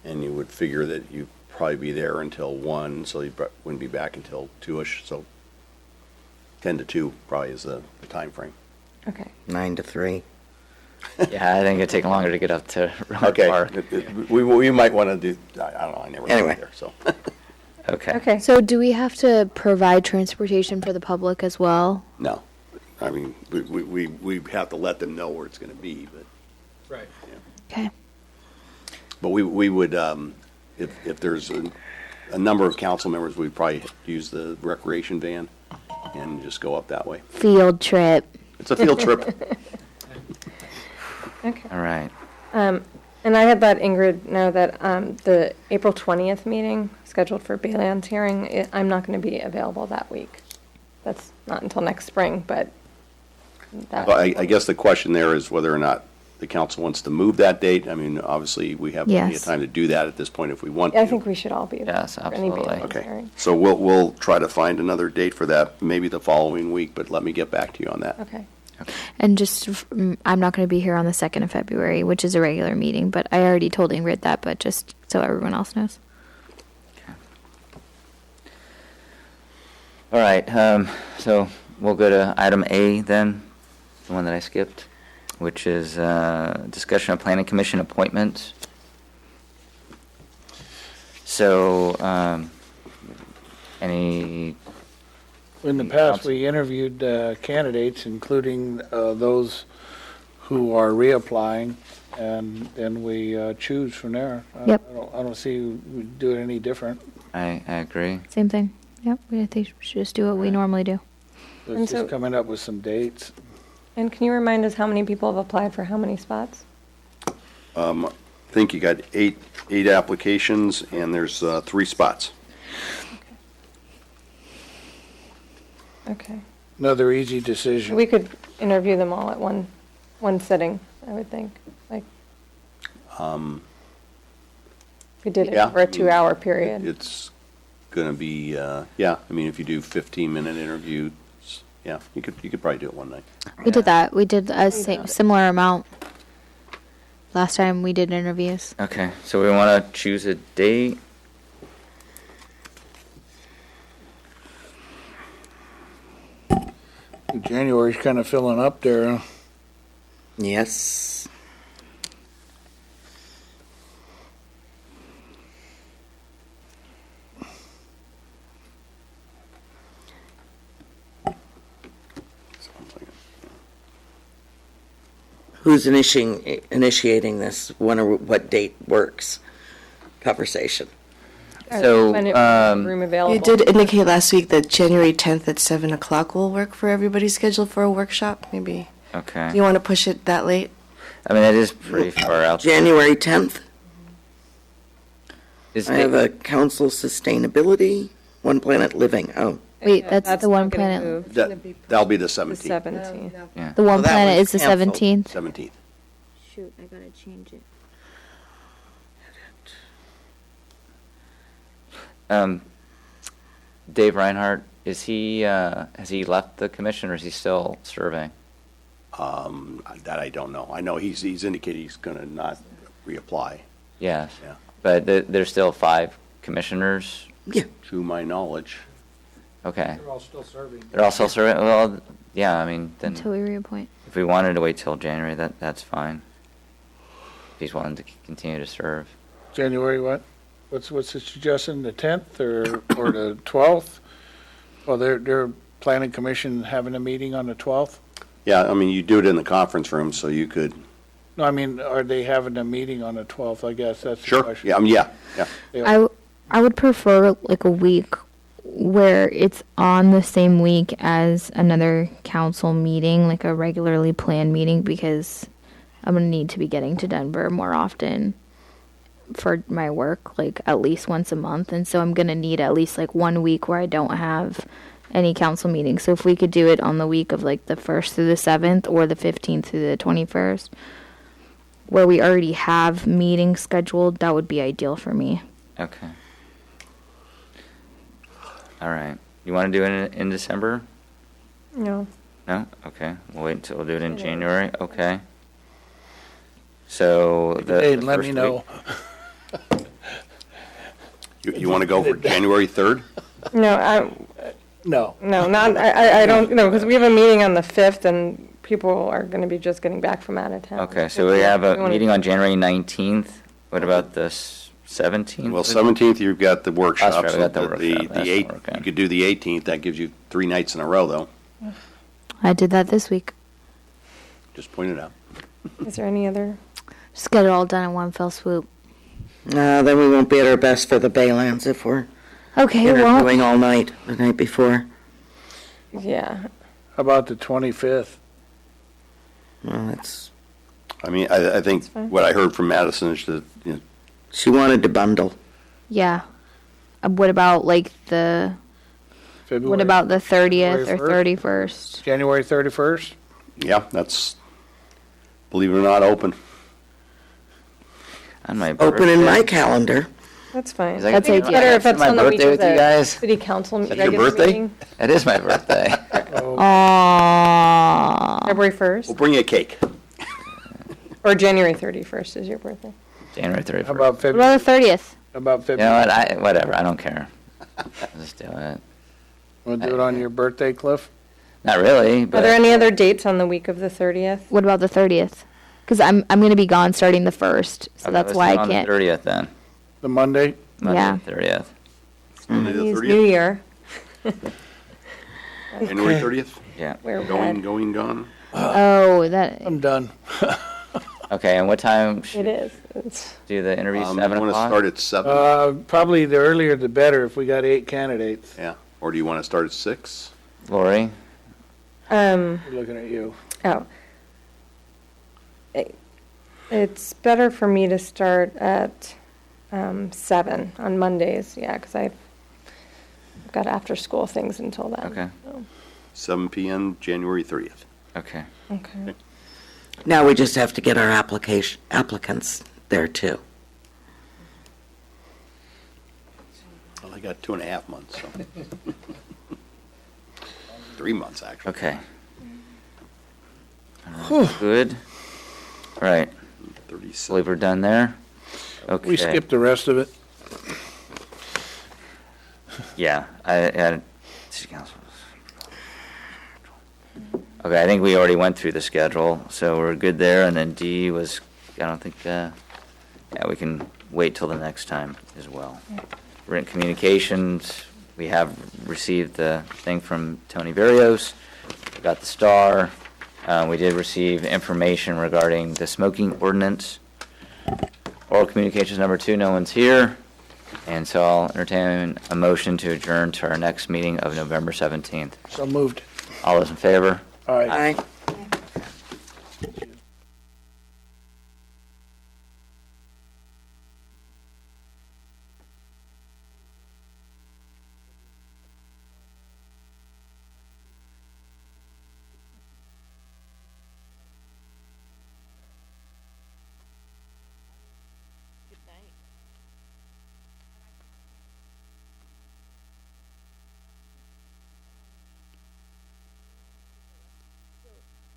and you would figure that you'd probably be there until 1, so you wouldn't be back until 2-ish, so 10 to 2 probably is the time frame. Okay. 9 to 3. Yeah, I think it'd take longer to get up to Rock Okay, Park. we might want to do, I don't know, I never Anyway. went there, so. Okay. Okay. So do we have to provide transportation for the public as well? No, I mean, we have to let them know where it's going to be, but. Right. Okay. But we would, if there's a number of council members, we'd probably use the recreation van and just go up that way. Field trip. It's a field trip. Okay. All right. And I had let Ingrid know that the April 20th meeting scheduled for Baylands hearing, I'm not going to be available that week. That's not until next spring, but that. Well, I guess the question there is whether or not the council wants to move that date. I mean, obviously, we have plenty of Yes. time to do that at this point if we want I to. think we should all be there. Yes, for any absolutely. meeting, Okay, sorry. so we'll try to find another date for that, maybe the following week, but let me get back to you on that. Okay. And just, I'm not going to be here on the 2nd of February, which is a regular meeting, but I already told Ingrid that, but just so everyone else knows. All right, so we'll go to item A then, the one that I skipped, which is discussion of planning commission appointments. So, any, In the past, we interviewed candidates, including those who are reapplying, and then we choose from there. Yep. I don't see we do it any different. I agree. Same thing. Yep, I think we should just do what we normally do. And It's so- just coming up with some dates. And can you remind us how many people have applied for how many spots? I think you got eight applications, and there's 3 spots. Okay. Another easy decision. We could interview them all at one sitting, I would think, like, we did it Yeah. over a 2-hour period. It's going to be, yeah, I mean, if you do 15-minute interviews, yeah, you could probably do it one night. We did that. We did a similar amount last time we did interviews. Okay, so we want to choose a date. January's kind of filling up there. Huh? Yes. Who's initiating this? What date works? Conversation. So, When room available. You did indicate last week that January 10th at 7 o'clock will work for everybody's schedule for a workshop, maybe. Okay. Do you want to push it that late? I mean, that is pretty far out. January 10th. Is I have a council sustainability, One Planet Living. Oh. Wait, that's the One not gonna Planet. move. That'll be the The 17th. 17th. Yeah. The One Oh, that Planet one's is the canceled. 17th. 17th. Shoot, I gotta change it. Dave Reinhardt, has he left the commission, or is he still serving? That I don't know. I know he's indicated he's going to not reapply, Yes. Yeah. But there's still 5 commissioners? Yeah. to my knowledge. Okay. They're all still serving. They're all still serving? Well, yeah, I mean, then Until we reappoint. if we wanted to wait till January, that's fine. If he's wanting to continue to serve. January what? What's the suggestion, the 10th or the 12th? Well, they're planning commission having a meeting on the 12th? Yeah, I mean, you do it in the conference room, so you could, No, I mean, are they having a meeting on the 12th? I guess that's the sure, question. yeah, yeah. I would prefer like a week where it's on the same week as another council meeting, like a regularly planned meeting, because I'm going to need to be getting to Denver more often for my work, like at least once a month. And so I'm going to need at least like 1 week where I don't have any council meetings. So if we could do it on the week of like the 1st through the 7th or the 15th through the 21st, where we already have meetings scheduled, that would be ideal for me. Okay. All right. You want to do it in December? No. No? Okay. We'll wait until we'll do it in January. Okay. So Hey, the let first me know. week- You want to go for January 3rd? No, No. not, I don't, no, because we have a meeting on the 5th, and people are going to be just getting back from out of town. Okay, so we have a We wanna- meeting on January 19th. What about the 17th? Well, 17th, you've got the workshop. That's right, we got the so workshop. The That's 8th, okay. you could do the 18th, that gives you 3 nights in a row, though. I did that this week. Just point it out. Is there any other? Just get it all done in one fell swoop. Then we won't be at our best for the Baylands if we're Okay, interviewing well, all night, the night before. Yeah. How about the 25th? Well, that's, I mean, I think fine. what I heard from Madison is that, you know, she wanted to bundle. yeah. What about like February? what about the 30th or January 31st? January 31st? Yeah, that's, believe it or not, open. On my Open in birthday. my calendar. That's fine. Is that I good? think it's Yeah, better if that's it's my on the week birthday of with you the guys. city council Is that regular your birthday? meeting. It is my birthday. Aww. February 1st, We'll bring you a cake. or January 31st is your birthday. January 31st. How about What February? about the 30th? About You February? know what? Whatever. I don't care. Just do it. We'll do it on your birthday, Cliff? Not really, Are but there any other dates on the week of the 30th? What about the 30th? Because I'm going to be gone starting the 1st, so okay, that's let's why do it I on can't. the 30th then. The Monday? Monday Yeah. the 30th. Monday the Chinese 30th? New Year. January 30th? Yeah. We're Going, red. going, gone? Oh, that. I'm done. Okay, and what time It should is. It's do the interview? You 7 want to o'clock? start at 7? Probably the earlier the better if we got 8 candidates. Yeah. Or do you want to start at 6? Lori? We're looking at you. Oh. It's better for me to start at 7 on Mondays, yeah, because I've got after-school things until then. Okay. 7 p.m., January 30th. Okay. Okay. Now we just have to get our applicants there too. Well, I got 2.5 months, so. 3 months, actually. Okay. Good. All right. 37. Believe we're done there. Okay. We skipped the rest of it. Yeah, I had city council. Okay, I think we already went through the schedule, so we're good there. And then D was, I don't think, yeah, we can wait till the next time as well. Written communications, we have received the thing from Tony Barrios, got the star. We did receive information regarding the smoking ordinance. Oral communications number 2, no one's here. And so I'll entertain a motion to adjourn to our next meeting of November 17th. So moved. All those in favor? All right. Aye.